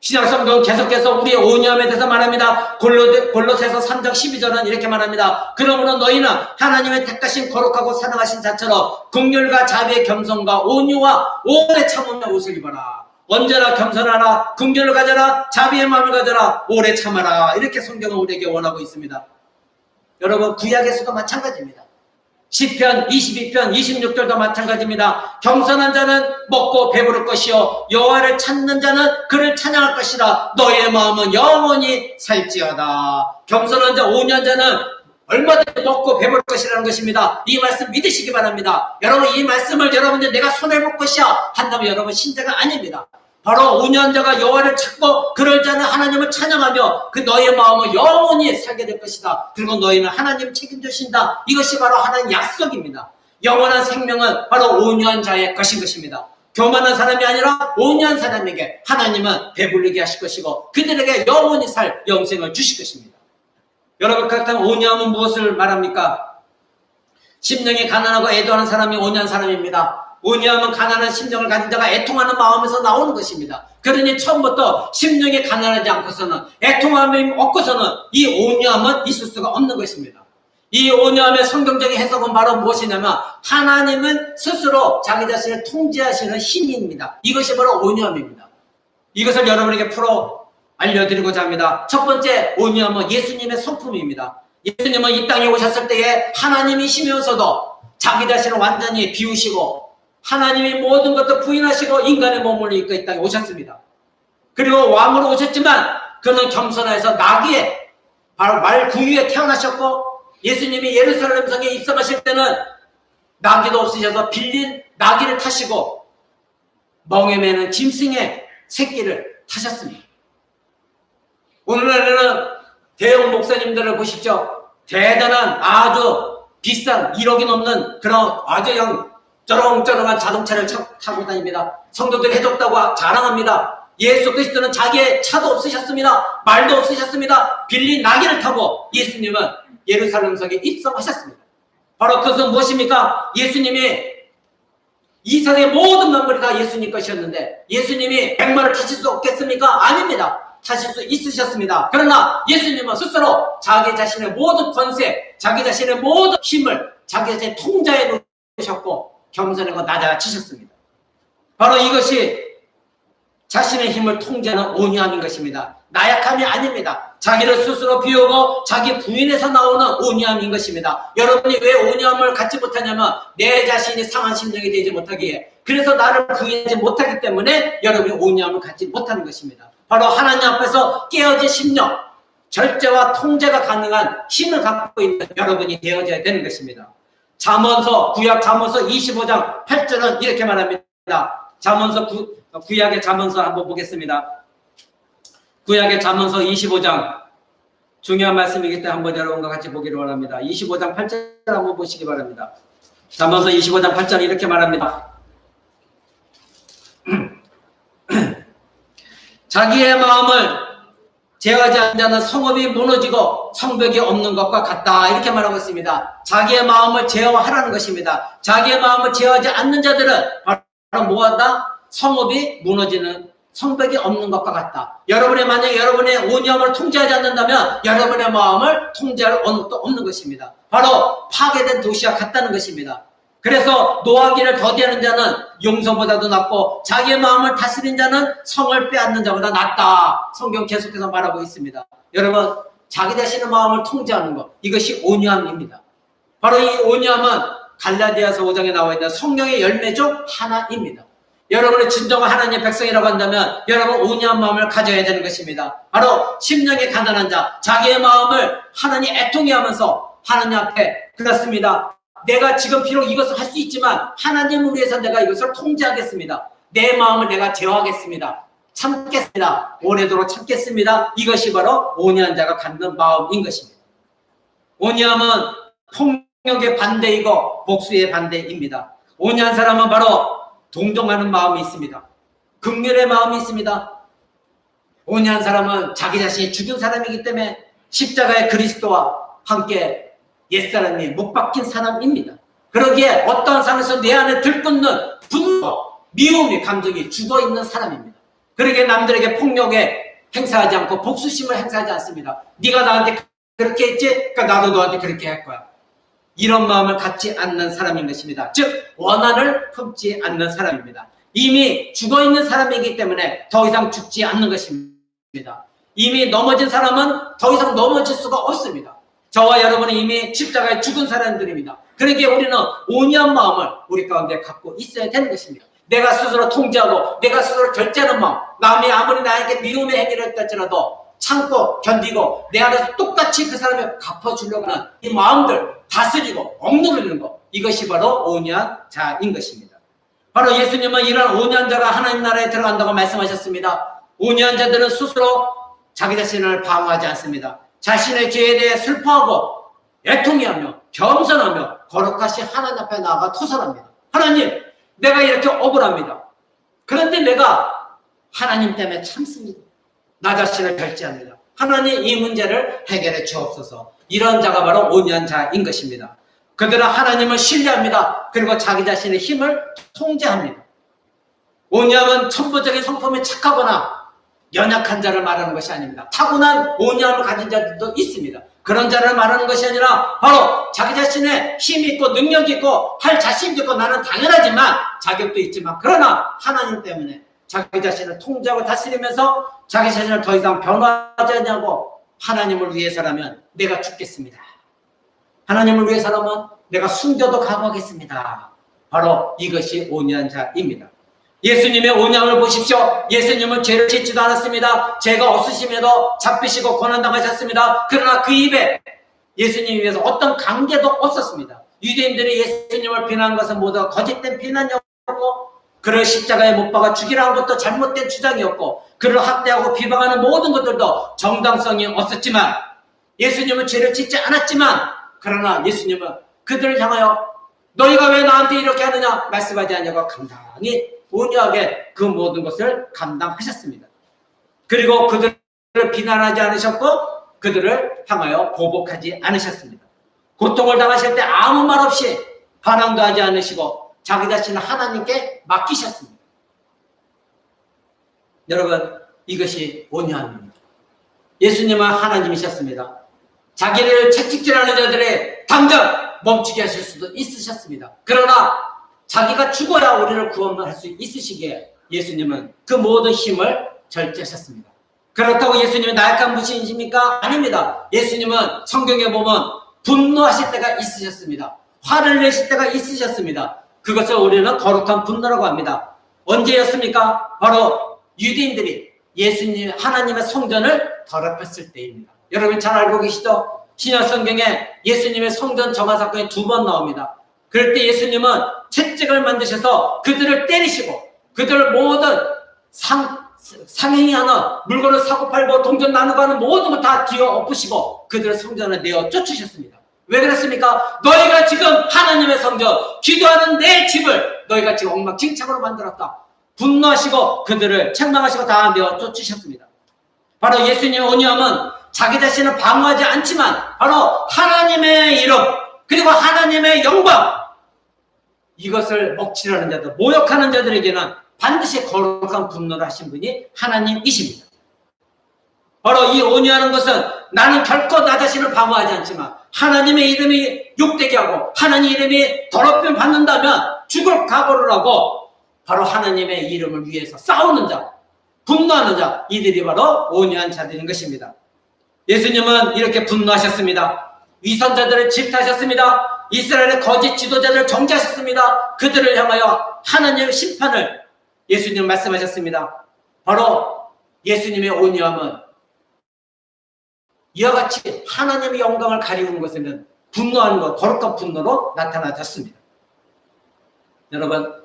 신약성경은 계속해서 우리의 온유함에 대해서 말합니다. 골로새서 3장 12절은 이렇게 말합니다. 그러므로 너희는 하나님의 택하신 거룩하고 사랑하신 자처럼 긍휼과 자비의 겸손과 온유와 오래 참음의 옷을 입어라. 언제나 겸손하라, 긍휼을 가져라, 자비의 마음을 가져라, 오래 참아라. 이렇게 성경은 우리에게 원하고 있습니다. 여러분 구약에서도 마찬가지입니다. 시편 22편 26절도 마찬가지입니다. 겸손한 자는 먹고 배부를 것이요 여호와를 찾는 자는 그를 찬양할 것이라. 너희의 마음은 영원히 살지어다. 겸손한 자, 온유한 자는 얼마든지 먹고 배부를 것이라는 것입니다. 이 말씀 믿으시기 바랍니다. 여러분 이 말씀을 여러분들 내가 손해볼 것이야 한다면 여러분 신자가 아닙니다. 바로 온유한 자가 여호와를 찾고 그럴 자는 하나님을 찬양하며 그 너희의 마음을 영원히 살게 될 것이다. 그리고 너희는 하나님을 책임지신다. 이것이 바로 하나님의 약속입니다. 영원한 생명은 바로 온유한 자의 것인 것입니다. 교만한 사람이 아니라 온유한 사람에게 하나님은 배불리게 하실 것이고 그들에게 영원히 살 영생을 주실 것입니다. 여러분 그렇다면 온유함은 무엇을 말합니까? 심령이 가난하고 애도하는 사람이 온유한 사람입니다. 온유함은 가난한 심령을 가진 자가 애통하는 마음에서 나오는 것입니다. 그러니 처음부터 심령이 가난하지 않고서는 애통함이 없고서는 이 온유함은 있을 수가 없는 것입니다. 이 온유함의 성경적인 해석은 바로 무엇이냐면 하나님은 스스로 자기 자신을 통제하시는 힘입니다. 이것이 바로 온유함입니다. 이것을 여러분에게 풀어 알려드리고자 합니다. 첫 번째 온유함은 예수님의 성품입니다. 예수님은 이 땅에 오셨을 때에 하나님이시면서도 자기 자신을 완전히 비우시고 하나님이 모든 것을 부인하시고 인간의 몸을 입고 이 땅에 오셨습니다. 그리고 왕으로 오셨지만 그는 겸손해서 나귀에 바로 말 구유에 태어나셨고 예수님이 예루살렘 성에 입성하실 때는 나귀도 없으셔서 빌린 나귀를 타시고 멍에 매는 짐승의 새끼를 타셨습니다. 오늘날에는 대형 목사님들을 보십시오. 대단한 아주 비싼 1억이 넘는 그런 아주 쩌렁쩌렁한 자동차를 타고 다닙니다. 성도들이 해줬다고 자랑합니다. 예수 그리스도는 자기의 차도 없으셨습니다. 말도 없으셨습니다. 빌린 나귀를 타고 예수님은 예루살렘 성에 입성하셨습니다. 바로 그것은 무엇입니까? 예수님이 이 세상의 모든 만물이 다 예수님 것이었는데 예수님이 백마를 타실 수 없겠습니까? 아닙니다. 타실 수 있으셨습니다. 그러나 예수님은 스스로 자기 자신의 모든 권세, 자기 자신의 모든 힘을 자기 자신의 통자에 놓으셨고 겸손하고 낮아지셨습니다. 바로 이것이 자신의 힘을 통제하는 온유함인 것입니다. 나약함이 아닙니다. 자기를 스스로 비우고 자기 부인에서 나오는 온유함인 것입니다. 여러분이 왜 온유함을 갖지 못하냐면 내 자신이 상한 심령이 되지 못하기에 그래서 나를 부인하지 못하기 때문에 여러분이 온유함을 갖지 못하는 것입니다. 바로 하나님 앞에서 깨어진 심령, 절제와 통제가 가능한 힘을 갖고 있는 여러분이 되어져야 되는 것입니다. 구약 잠언서 25장 8절은 이렇게 말합니다. 구약의 잠언서 한번 보겠습니다. 구약의 잠언서 25장 중요한 말씀이기 때문에 한번 여러분과 같이 보기를 원합니다. 25장 8절 한번 보시기 바랍니다. 잠언서 25장 8절 이렇게 말합니다. 자기의 마음을 제어하지 않는 자는 성읍이 무너지고 성벽이 없는 것과 같다. 이렇게 말하고 있습니다. 자기의 마음을 제어하라는 것입니다. 자기의 마음을 제어하지 않는 자들은 바로 뭐한다? 성읍이 무너지는 성벽이 없는 것과 같다. 만약 여러분의 온유함을 통제하지 않는다면 여러분의 마음을 통제할 언어도 없는 것입니다. 바로 파괴된 도시와 같다는 것입니다. 그래서 노하기를 더디하는 자는 용서보다도 낫고 자기의 마음을 다스린 자는 성을 빼앗는 자보다 낫다. 성경 계속해서 말하고 있습니다. 여러분 자기 자신의 마음을 통제하는 것 이것이 온유함입니다. 바로 이 온유함은 갈라디아서 5장에 나와 있는 성령의 열매 중 하나입니다. 여러분의 진정한 하나님의 백성이라고 한다면 여러분 온유한 마음을 가져야 되는 것입니다. 바로 심령이 가난한 자, 자기의 마음을 하나님 애통해하면서 하나님 앞에 그렇습니다. 내가 지금 비록 이것을 할 수 있지만 하나님을 위해서 내가 이것을 통제하겠습니다. 내 마음을 내가 제어하겠습니다. 참겠습니다. 오래도록 참겠습니다. 이것이 바로 온유한 자가 갖는 마음인 것입니다. 온유함은 폭력의 반대이고 복수의 반대입니다. 온유한 사람은 바로 동정하는 마음이 있습니다. 긍휼의 마음이 있습니다. 온유한 사람은 자기 자신이 죽은 사람이기 때문에 십자가의 그리스도와 함께 옛사람이 못 박힌 사람입니다. 그러기에 어떠한 상황에서 내 안에 들끓는 분노, 미움의 감정이 죽어있는 사람입니다. 그러기에 남들에게 폭력에 행사하지 않고 복수심을 행사하지 않습니다. 네가 나한테 그렇게 했지? 그러니까 나도 너한테 그렇게 할 거야. 이런 마음을 갖지 않는 사람인 것입니다. 즉 원한을 품지 않는 사람입니다. 이미 죽어있는 사람이기 때문에 더 이상 죽지 않는 것입니다. 이미 넘어진 사람은 더 이상 넘어질 수가 없습니다. 저와 여러분은 이미 십자가에 죽은 사람들입니다. 그러기에 우리는 온유한 마음을 우리 가운데 갖고 있어야 되는 것입니다. 내가 스스로 통제하고 내가 스스로 절제하는 마음, 남이 아무리 나에게 미움의 행위를 했다 할지라도 참고 견디고 내 안에서 똑같이 그 사람을 갚아주려고 하는 이 마음들 다스리고 억누르는 것, 이것이 바로 온유한 자인 것입니다. 바로 예수님은 이런 온유한 자가 하나님 나라에 들어간다고 말씀하셨습니다. 온유한 자들은 스스로 자기 자신을 방어하지 않습니다. 자신의 죄에 대해 슬퍼하고 애통해하며 겸손하며 거룩하신 하나님 앞에 나아가 토설합니다. 하나님, 내가 이렇게 억울합니다. 그런데 내가 하나님 때문에 참습니다. 나 자신을 절제합니다. 하나님 이 문제를 해결해 주옵소서. 이런 자가 바로 온유한 자인 것입니다. 그들은 하나님을 신뢰합니다. 그리고 자기 자신의 힘을 통제합니다. 온유함은 천부적인 성품에 착하거나 연약한 자를 말하는 것이 아닙니다. 타고난 온유함을 가진 자들도 있습니다. 그런 자를 말하는 것이 아니라 바로 자기 자신의 힘이 있고 능력이 있고 할 자신도 있고 나는 당연하지만 자격도 있지만 그러나 하나님 때문에 자기 자신을 통제하고 다스리면서 자기 자신을 더 이상 변화하지 않냐고 하나님을 위해서라면 내가 죽겠습니다. 하나님을 위해서라면 내가 숨겨도 각오하겠습니다. 바로 이것이 온유한 자입니다. 예수님의 온유함을 보십시오. 예수님은 죄를 짓지도 않았습니다. 죄가 없으심에도 잡히시고 고난당하셨습니다. 그러나 그 입에 예수님 위해서 어떤 관계도 없었습니다. 유대인들이 예수님을 비난한 것은 모두 거짓된 비난이었고 그를 십자가에 못 박아 죽이라 한 것도 잘못된 주장이었고 그를 학대하고 비방하는 모든 것들도 정당성이 없었지만 예수님은 죄를 짓지 않았지만 그러나 예수님은 그들을 향하여 너희가 왜 나한테 이렇게 하느냐 말씀하지 않냐고 감당히 온유하게 그 모든 것을 감당하셨습니다. 그리고 그들을 비난하지 않으셨고 그들을 향하여 보복하지 않으셨습니다. 고통을 당하실 때 아무 말 없이 반항도 하지 않으시고 자기 자신을 하나님께 맡기셨습니다. 여러분, 이것이 온유함입니다. 예수님은 하나님이셨습니다. 자기를 채찍질하는 자들의 당장 멈추게 하실 수도 있으셨습니다. 그러나 자기가 죽어야 우리를 구원할 수 있으시기에 예수님은 그 모든 힘을 절제하셨습니다. 그렇다고 예수님이 나약한 분이십니까? 아닙니다. 예수님은 성경에 보면 분노하실 때가 있으셨습니다. 화를 내실 때가 있으셨습니다. 그것을 우리는 거룩한 분노라고 합니다. 언제였습니까? 바로 유대인들이 예수님 하나님의 성전을 더럽혔을 때입니다. 여러분 잘 알고 계시죠? 신약 성경에 예수님의 성전 정화 사건이 2번 나옵니다. 그럴 때 예수님은 채찍을 만드셔서 그들을 때리시고 그들을 모든 상행이 하는 물건을 사고 팔고 동전 나누고 하는 모든 걸 다 뒤어 엎으시고 그들을 성전을 내어 쫓으셨습니다. 왜 그랬습니까? 너희가 지금 하나님의 성전, 기도하는 내 집을 너희가 지금 엉망진창으로 만들었다. 분노하시고 그들을 책망하시고 다 내어 쫓으셨습니다. 바로 예수님의 온유함은 자기 자신을 방어하지 않지만 바로 하나님의 이름 그리고 하나님의 영광 이것을 억지하는 자들, 모욕하는 자들에게는 반드시 거룩한 분노를 하신 분이 하나님이십니다. 바로 이 온유하는 것은 나는 결코 나 자신을 방어하지 않지만 하나님의 이름이 욕되게 하고 하나님 이름이 더럽힘을 받는다면 죽을 각오를 하고 바로 하나님의 이름을 위해서 싸우는 자, 분노하는 자, 이들이 바로 온유한 자들인 것입니다. 예수님은 이렇게 분노하셨습니다. 위선자들을 질타하셨습니다. 이스라엘의 거짓 지도자들을 정죄하셨습니다. 그들을 향하여 하나님의 심판을 예수님 말씀하셨습니다. 바로 예수님의 온유함은 이와 같이 하나님의 영광을 가리우는 것에는 분노하는 것, 거룩한 분노로 나타나졌습니다. 여러분,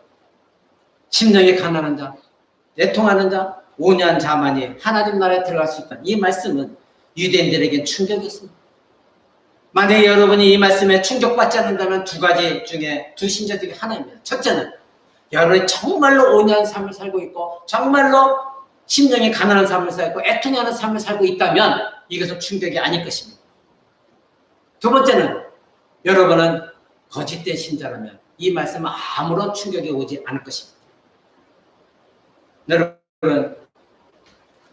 심령이 가난한 자, 애통하는 자, 온유한 자만이 하나님 나라에 들어갈 수 있다. 이 말씀은 유대인들에겐 충격이었습니다. 만약에 여러분이 이 말씀에 충격받지 않는다면 두 가지 중에, 두 신자 중에 하나입니다. 첫째는 여러분이 정말로 온유한 삶을 살고 있고 정말로 심령이 가난한 삶을 살고 애통하는 삶을 살고 있다면 이것은 충격이 아닐 것입니다. 두 번째는 여러분은 거짓된 신자라면 이 말씀은 아무런 충격이 오지 않을 것입니다. 여러분,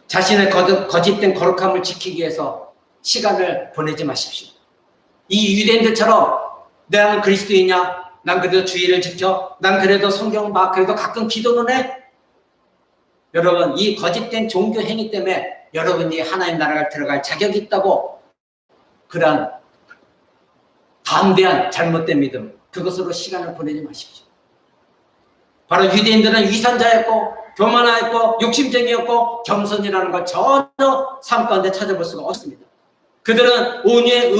자신의 거짓된 거룩함을 지키기 위해서 시간을 보내지 마십시오. 이 유대인들처럼 나는 그리스도이냐? 난 그래도 주의를 지켜? 난 그래도 성경 봐? 그래도 가끔 기도는 해? 여러분, 이 거짓된 종교 행위 때문에 여러분이 하나님 나라가 들어갈 자격이 있다고 그러한 담대한 잘못된 믿음, 그것으로 시간을 보내지 마십시오. 바로 유대인들은 위선자였고 교만하였고 욕심쟁이였고 겸손이라는 걸 전혀 삶 가운데 찾아볼 수가 없습니다. 그들은 온유의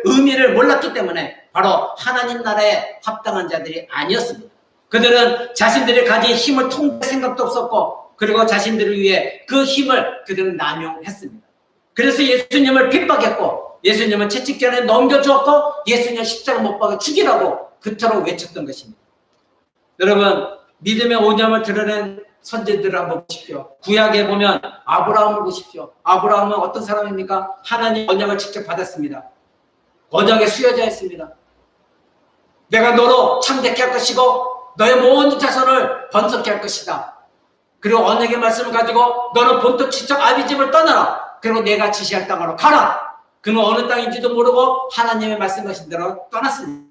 의미를 몰랐기 때문에 바로 하나님 나라에 합당한 자들이 아니었습니다. 그들은 자신들이 가진 힘을 통제할 생각도 없었고 그리고 자신들을 위해 그 힘을 그들은 남용했습니다. 그래서 예수님을 핍박했고 예수님은 채찍전에 넘겨주었고 예수님 십자가 못 박아 죽이라고 그토록 외쳤던 것입니다. 여러분, 믿음의 온유함을 드러낸 선지들을 한번 보십시오. 구약에 보면 아브라함을 보십시오. 아브라함은 어떤 사람입니까? 하나님 언약을 직접 받았습니다. 언약에 수여자였습니다. 내가 너로 창대케 할 것이고 너의 모든 자손을 번성케 할 것이다. 그리고 언약의 말씀을 가지고 너는 본토 친척 아비집을 떠나라. 그리고 내가 지시할 땅으로 가라. 그는 어느 땅인지도 모르고 하나님의 말씀하신 대로 떠났습니다.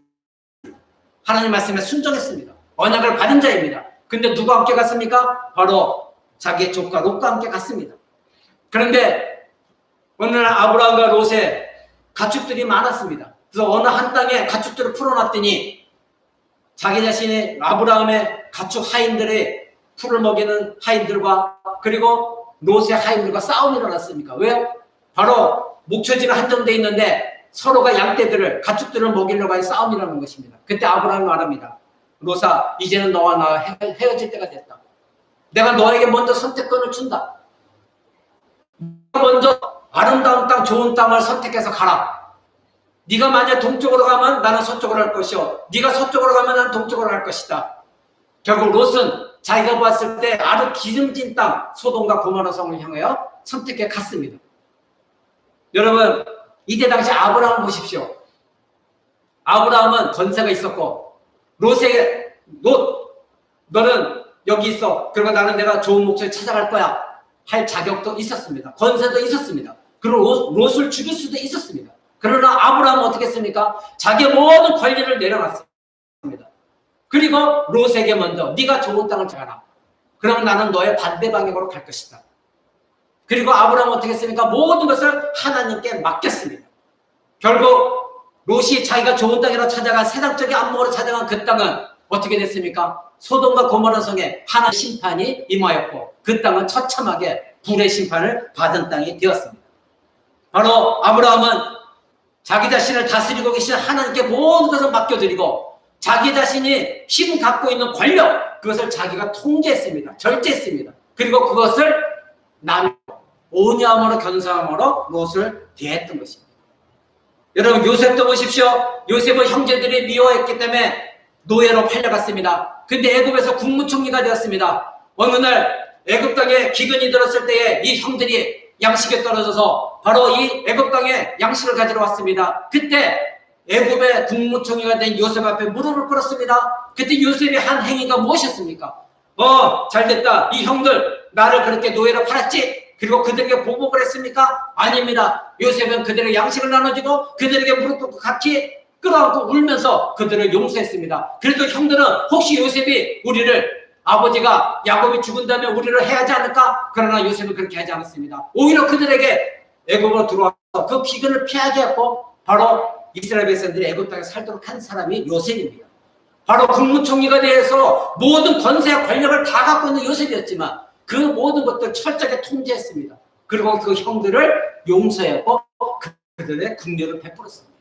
하나님 말씀에 순종했습니다. 언약을 받은 자입니다. 근데 누가 함께 갔습니까? 바로 자기의 조카 롯과 함께 갔습니다. 그런데 어느 날 아브라함과 롯의 가축들이 많았습니다. 그래서 어느 한 땅에 가축들을 풀어놨더니 자기 자신이 아브라함의 가축 하인들의 풀을 먹이는 하인들과 그리고 롯의 하인들과 싸움이 일어났습니까? 왜요? 바로 목초지가 한정되어 있는데 서로가 양떼들을 가축들을 먹이려고 하는 싸움이 일어나는 것입니다. 그때 아브라함이 말합니다. 롯아, 이제는 너와 나 헤어질 때가 됐다. 내가 너에게 먼저 선택권을 준다. 먼저 아름다운 땅, 좋은 땅을 선택해서 가라. 네가 만약 동쪽으로 가면 나는 서쪽으로 할 것이요. 네가 서쪽으로 가면 나는 동쪽으로 할 것이다. 결국 롯은 자기가 봤을 때 아주 기름진 땅, 소돔과 고모라 성을 향하여 선택해 갔습니다. 여러분, 이때 당시 아브라함 보십시오. 아브라함은 권세가 있었고 롯에게 롯, 너는 여기 있어. 그리고 나는 내가 좋은 목소리 찾아갈 거야. 할 자격도 있었습니다. 권세도 있었습니다. 그리고 롯을 죽일 수도 있었습니다. 그러나 아브라함은 어떻게 했습니까? 자기의 모든 권리를 내려놨습니다. 그리고 롯에게 먼저 네가 좋은 땅을 찾아라. 그러면 나는 너의 반대 방향으로 갈 것이다. 그리고 아브라함은 어떻게 했습니까? 모든 것을 하나님께 맡겼습니다. 결국 롯이 자기가 좋은 땅이라 찾아간 세상적인 안목으로 찾아간 그 땅은 어떻게 됐습니까? 소돔과 고모라 성에 하나님의 심판이 임하였고 그 땅은 처참하게 불의 심판을 받은 땅이 되었습니다. 바로 아브라함은 자기 자신을 다스리고 계신 하나님께 모든 것을 맡겨드리고 자기 자신이 힘 갖고 있는 권력, 그것을 자기가 통제했습니다. 절제했습니다. 그리고 그것을 남 온유함으로 견성함으로 롯을 대했던 것입니다. 여러분, 요셉도 보십시오. 요셉은 형제들이 미워했기 때문에 노예로 팔려갔습니다. 근데 애굽에서 국무총리가 되었습니다. 어느 날 애굽 땅에 기근이 들었을 때에 이 형들이 양식에 떨어져서 바로 이 애굽 땅에 양식을 가지러 왔습니다. 그때 애굽의 국무총리가 된 요셉 앞에 무릎을 꿇었습니다. 그때 요셉이 한 행위가 무엇이었습니까? 잘됐다. 이 형들 나를 그렇게 노예로 팔았지? 그리고 그들에게 보복을 했습니까? 아닙니다. 요셉은 그들에게 양식을 나눠주고 그들에게 무릎 꿇고 같이 끌어안고 울면서 그들을 용서했습니다. 그래도 형들은 혹시 요셉이 우리를 아버지가 야곱이 죽은 다음에 우리를 해하지 않을까? 그러나 요셉은 그렇게 하지 않았습니다. 오히려 그들에게 애굽으로 들어와서 그 기근을 피하게 했고 바로 이스라엘 백성들이 애굽 땅에 살도록 한 사람이 요셉입니다. 바로 국무총리가 돼서 모든 권세와 권력을 다 갖고 있는 요셉이었지만 그 모든 것들 철저하게 통제했습니다. 그리고 그 형들을 용서했고 그들의 긍휼을 베풀었습니다.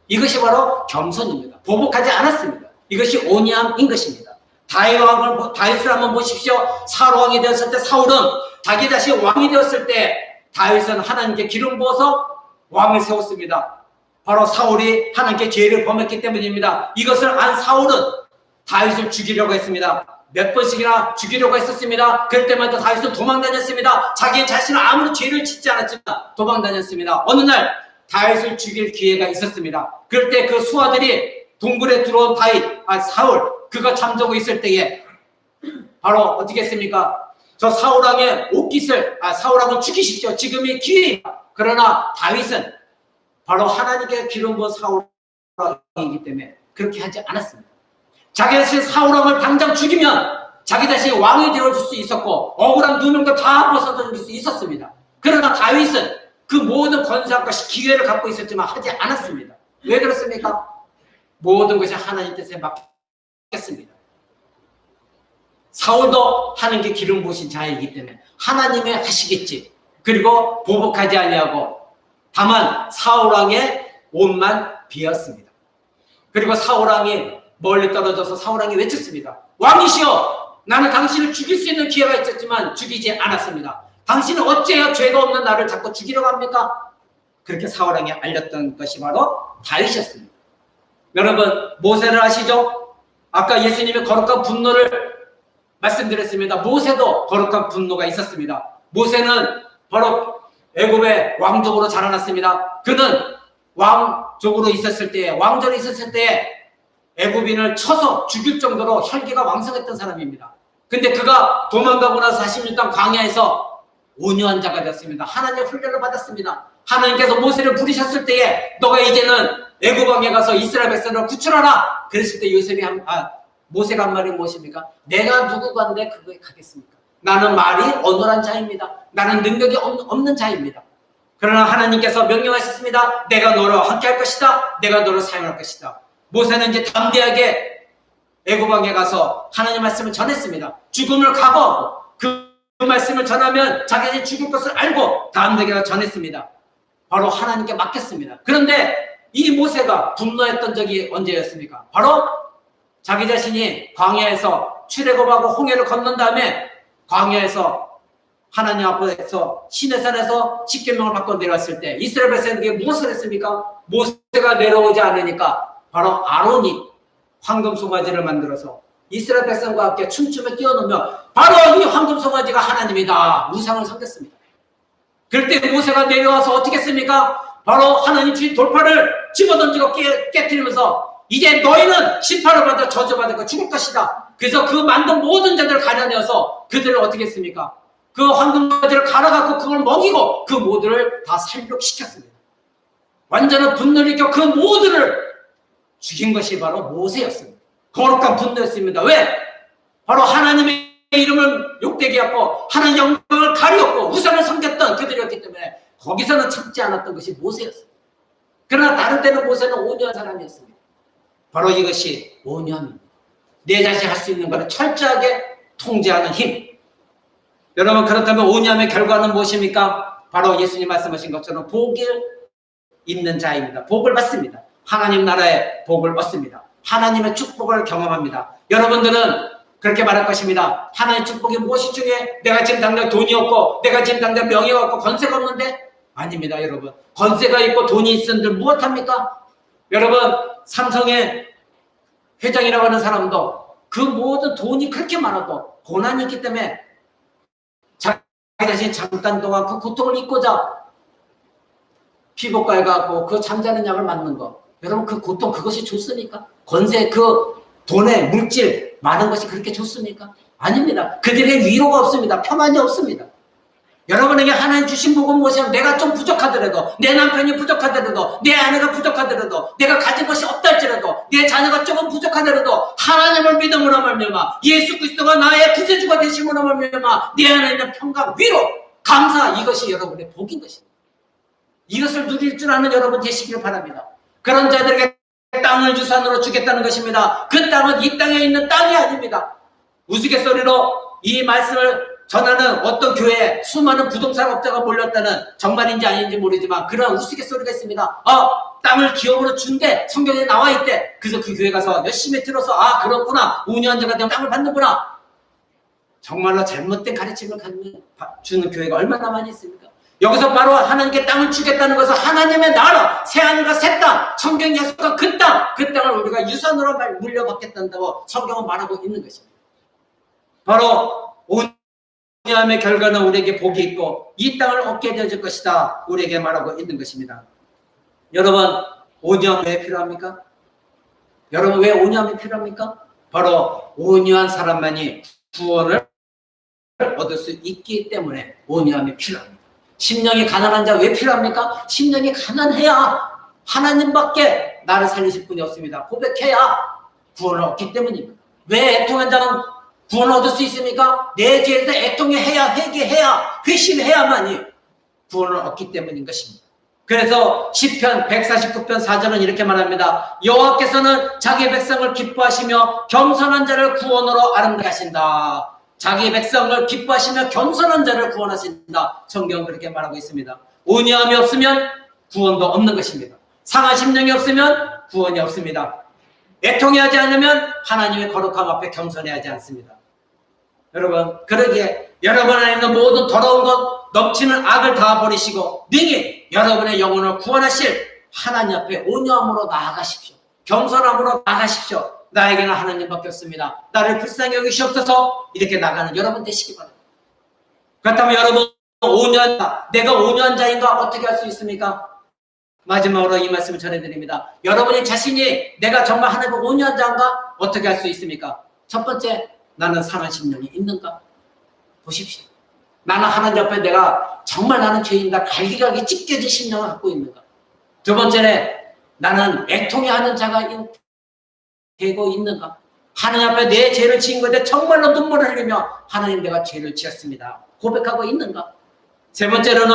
이것이 바로 겸손입니다. 보복하지 않았습니다. 이것이 온유함인 것입니다. 다윗을 한번 보십시오. 사울 왕이 되었을 때 사울은 자기 자신이 왕이 되었을 때 다윗은 하나님께 기름 부어서 왕을 세웠습니다. 바로 사울이 하나님께 죄를 범했기 때문입니다. 이것을 안 사울은 다윗을 죽이려고 했습니다. 몇 번씩이나 죽이려고 했었습니다. 그럴 때마다 다윗은 도망다녔습니다. 자기 자신은 아무런 죄를 짓지 않았지만 도망다녔습니다. 어느 날 다윗을 죽일 기회가 있었습니다. 그럴 때 그 수하들이 동굴에 들어온 사울, 그가 잠자고 있을 때에 바로 어떻게 했습니까? 저 사울왕의 옷깃을, 사울왕을 죽이십시오. 지금이 기회입니다. 그러나 다윗은 바로 하나님께 기름 부은 사울왕이기 때문에 그렇게 하지 않았습니다. 자기 자신 사울왕을 당장 죽이면 자기 자신이 왕이 되어줄 수 있었고 억울한 누명도 다 벗어줄 수 있었습니다. 그러나 다윗은 그 모든 권세와 기회를 갖고 있었지만 하지 않았습니다. 왜 그렇습니까? 모든 것이 하나님 뜻에 맡겼습니다. 사울도 하나님께 기름 부으신 자이기 때문에 하나님의 하시겠지. 그리고 보복하지 아니하고 다만 사울왕의 옷만 비었습니다. 그리고 사울왕이 멀리 떨어져서 사울왕이 외쳤습니다. 왕이시여, 나는 당신을 죽일 수 있는 기회가 있었지만 죽이지 않았습니다. 당신은 어째야 죄가 없는 나를 자꾸 죽이려고 합니까? 그렇게 사울왕이 알렸던 것이 바로 다윗이었습니다. 여러분, 모세를 아시죠? 아까 예수님의 거룩한 분노를 말씀드렸습니다. 모세도 거룩한 분노가 있었습니다. 모세는 바로 애굽의 왕족으로 자라났습니다. 그는 왕족으로 있었을 때, 왕절에 있었을 때 애굽인을 쳐서 죽일 정도로 혈기가 왕성했던 사람입니다. 근데 그가 도망가고 나서 46년 광야에서 온유한 자가 되었습니다. 하나님의 훈련을 받았습니다. 하나님께서 모세를 부르셨을 때에 너가 이제는 애굽 왕에 가서 이스라엘 백성을 구출하라. 그랬을 때 모세가 한 말이 무엇입니까? 내가 누구간데 그거에 가겠습니까? 나는 말이 어눌한 자입니다. 나는 능력이 없는 자입니다. 그러나 하나님께서 명령하셨습니다. 내가 너로 함께 할 것이다. 내가 너를 사용할 것이다. 모세는 이제 담대하게 애굽 왕에 가서 하나님 말씀을 전했습니다. 죽음을 각오하고 그 말씀을 전하면 자기가 죽을 것을 알고 담대하게 전했습니다. 바로 하나님께 맡겼습니다. 그런데 이 모세가 분노했던 적이 언제였습니까? 바로 자기 자신이 광야에서 출애굽하고 홍해를 건넌 다음에 광야에서 하나님 앞에서 시내산에서 십계명을 받고 내려왔을 때 이스라엘 백성에게 무엇을 했습니까? 모세가 내려오지 않으니까 바로 아론이 황금 송아지를 만들어서 이스라엘 백성과 함께 춤추며 뛰어놀며 바로 이 황금 송아지가 하나님이다 우상을 섬겼습니다. 그럴 때 모세가 내려와서 어떻게 했습니까? 바로 하나님 주신 돌파를 집어던지고 깨뜨리면서 이제 너희는 심판을 받아 저주받을 죽을 것이다. 그래서 그 만든 모든 자들을 가려내어서 그들을 어떻게 했습니까? 그 황금가지를 갈아갖고 그걸 먹이고 그 모두를 다 살육시켰습니다. 완전한 분노를 일으켜 그 모두를 죽인 것이 바로 모세였습니다. 거룩한 분노였습니다. 왜? 바로 하나님의 이름을 욕되게 하고 하나님의 영광을 가리었고 우상을 섬겼던 그들이었기 때문에 거기서는 참지 않았던 것이 모세였습니다. 그러나 다른 때는 모세는 온유한 사람이었습니다. 바로 이것이 온유함입니다. 내 자신이 할 수 있는 것을 철저하게 통제하는 힘. 여러분, 그렇다면 온유함의 결과는 무엇입니까? 바로 예수님 말씀하신 것처럼 복을 입는 자입니다. 복을 받습니다. 하나님 나라의 복을 얻습니다. 하나님의 축복을 경험합니다. 여러분들은 그렇게 말할 것입니다. 하나님의 축복이 무엇이 중요해? 내가 지금 당장 돈이 없고 내가 지금 당장 명예가 없고 권세가 없는데? 아닙니다. 여러분, 권세가 있고 돈이 있은들 무엇합니까? 여러분, 삼성의 회장이라고 하는 사람도 그 모든 돈이 그렇게 많아도 고난이 있기 때문에 자기 자신이 잠깐 동안 그 고통을 잊고자 피부과에 가고 그 잠자는 약을 맞는 거. 여러분, 그 고통 그것이 좋습니까? 권세, 그 돈의 물질 많은 것이 그렇게 좋습니까? 아닙니다. 그들의 위로가 없습니다. 평안이 없습니다. 여러분에게 하나님 주신 복은 무엇이냐면 내가 좀 부족하더라도, 내 남편이 부족하더라도, 내 아내가 부족하더라도, 내가 가진 것이 없다 할지라도, 내 자녀가 조금 부족하더라도 하나님을 믿음으로 말미암아 예수 그리스도가 나의 구세주가 되심으로 말미암아 내 안에 있는 평강, 위로, 감사, 이것이 여러분의 복인 것입니다. 이것을 누릴 줄 아는 여러분 되시기를 바랍니다. 그런 자들에게 땅을 유산으로 주겠다는 것입니다. 그 땅은 이 땅에 있는 땅이 아닙니다. 우스갯소리로 이 말씀을 전하는 어떤 교회에 수많은 부동산 업자가 몰렸다는 정말인지 아닌지 모르지만 그런 우스갯소리가 있습니다. 땅을 기업으로 준대. 성경에 나와 있대. 그래서 그 교회 가서 열심히 들어서 그렇구나. 5년 전에 되면 땅을 받는구나. 정말로 잘못된 가르침을 주는 교회가 얼마나 많이 있습니까? 여기서 바로 하나님께 땅을 주겠다는 것은 하나님의 나라, 새하늘과 새 땅, 성경 약속한 그 땅을 우리가 유산으로 물려받겠다고 성경은 말하고 있는 것입니다. 바로 온유함의 결과는 우리에게 복이 있고 이 땅을 얻게 되어질 것이다. 우리에게 말하고 있는 것입니다. 여러분, 온유함 왜 필요합니까? 여러분, 왜 온유함이 필요합니까? 바로 온유한 사람만이 구원을 얻을 수 있기 때문에 온유함이 필요합니다. 심령이 가난한 자 왜 필요합니까? 심령이 가난해야 하나님밖에 나를 살리실 분이 없습니다. 고백해야 구원을 얻기 때문입니다. 왜 애통한 자는 구원을 얻을 수 있습니까? 내 죄에서 애통해야, 회개해야, 회심해야만이 구원을 얻기 때문인 것입니다. 그래서 시편 149편 4절은 이렇게 말합니다. 여호와께서는 자기 백성을 기뻐하시며 겸손한 자를 구원으로 아름답게 하신다. 자기 백성을 기뻐하시며 겸손한 자를 구원하신다. 성경은 그렇게 말하고 있습니다. 온유함이 없으면 구원도 없는 것입니다. 상한 심령이 없으면 구원이 없습니다. 애통해하지 않으면 하나님의 거룩함 앞에 겸손해하지 않습니다. 여러분, 그러기에 여러분 안에 있는 모든 더러운 것, 넘치는 악을 다 버리시고 능히 여러분의 영혼을 구원하실 하나님 앞에 온유함으로 나아가십시오. 겸손함으로 나아가십시오. 나에게는 하나님밖에 없습니다. 나를 불쌍히 여기시옵소서. 이렇게 나가는 여러분 되시기 바랍니다. 그렇다면 여러분, 온유한 자, 내가 온유한 자인가 어떻게 할 수 있습니까? 마지막으로 이 말씀을 전해드립니다. 여러분이 자신이 내가 정말 하나님 온유한 자인가 어떻게 할 수 있습니까? 첫 번째, 나는 상한 심령이 있는가? 보십시오. 나는 하나님 앞에 내가 정말 나는 죄인다. 갈기갈기 찢겨진 심령을 갖고 있는가? 두 번째는 나는 애통해하는 자가 되고 있는가? 하나님 앞에 내 죄를 지은 것에 정말로 눈물을 흘리며 하나님 내가 죄를 지었습니다. 고백하고 있는가? 세 번째로는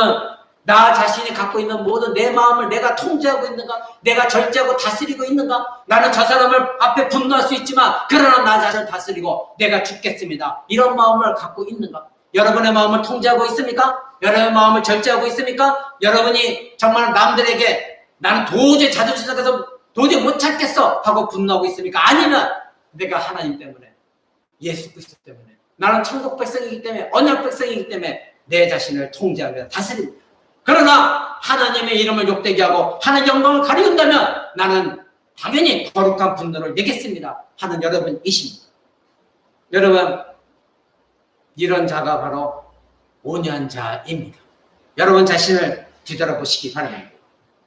나 자신이 갖고 있는 모든 내 마음을 내가 통제하고 있는가? 내가 절제하고 다스리고 있는가? 나는 저 사람을 앞에 분노할 수 있지만 그러나 나 자신을 다스리고 내가 죽겠습니다. 이런 마음을 갖고 있는가? 여러분의 마음을 통제하고 있습니까? 여러분의 마음을 절제하고 있습니까? 여러분이 정말 남들에게 나는 도저히 자존심 상해서 도저히 못 참겠어 하고 분노하고 있습니까? 아니면 내가 하나님 때문에, 예수 그리스도 때문에, 나는 천국 백성이기 때문에, 언약 백성이기 때문에 내 자신을 통제하며 다스립니다. 그러나 하나님의 이름을 욕되게 하고 하나님의 영광을 가리운다면 나는 당연히 거룩한 분노를 내겠습니다 하는 여러분이십니다. 여러분, 이런 자가 바로 온유한 자입니다. 여러분 자신을 뒤돌아보시기 바랍니다.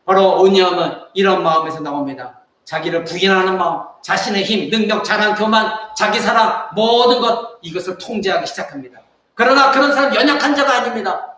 바로 온유함은 이런 마음에서 나옵니다. 자기를 부인하는 마음, 자신의 힘, 능력, 자랑, 교만, 자기 사랑, 모든 것 이것을 통제하기 시작합니다. 그러나 그런 사람 연약한 자가 아닙니다.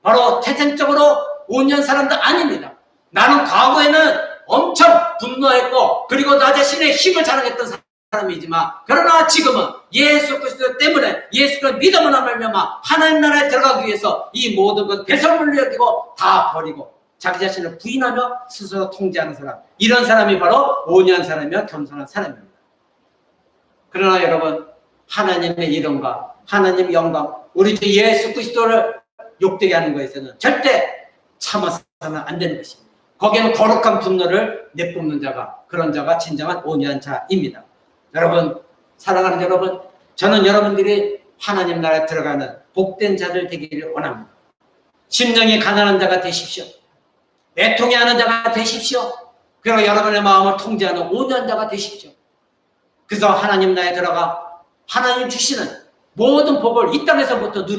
바로 태생적으로 온유한 사람도 아닙니다. 나는 과거에는 엄청 분노했고 그리고 나 자신의 힘을 자랑했던 사람이지만 그러나 지금은 예수 그리스도 때문에 예수 그리스도 믿음을 말미암아 하나님 나라에 들어가기 위해서 이 모든 것 배설물로 여기고 다 버리고 자기 자신을 부인하며 스스로 통제하는 사람, 이런 사람이 바로 온유한 사람이며 겸손한 사람입니다. 그러나 여러분, 하나님의 이름과 하나님의 영광, 우리 주 예수 그리스도를 욕되게 하는 것에서는 절대 참아서는 안 되는 것입니다. 거기에는 거룩한 분노를 내뿜는 자가, 그런 자가 진정한 온유한 자입니다. 여러분, 사랑하는 여러분, 저는 여러분들이 하나님 나라에 들어가는 복된 자들 되기를 원합니다. 심령이 가난한 자가 되십시오. 애통해하는 자가 되십시오. 그리고 여러분의 마음을 통제하는 온유한 자가 되십시오. 그래서 하나님 나라에 들어가 하나님 주시는 모든 복을 이 땅에서부터 누리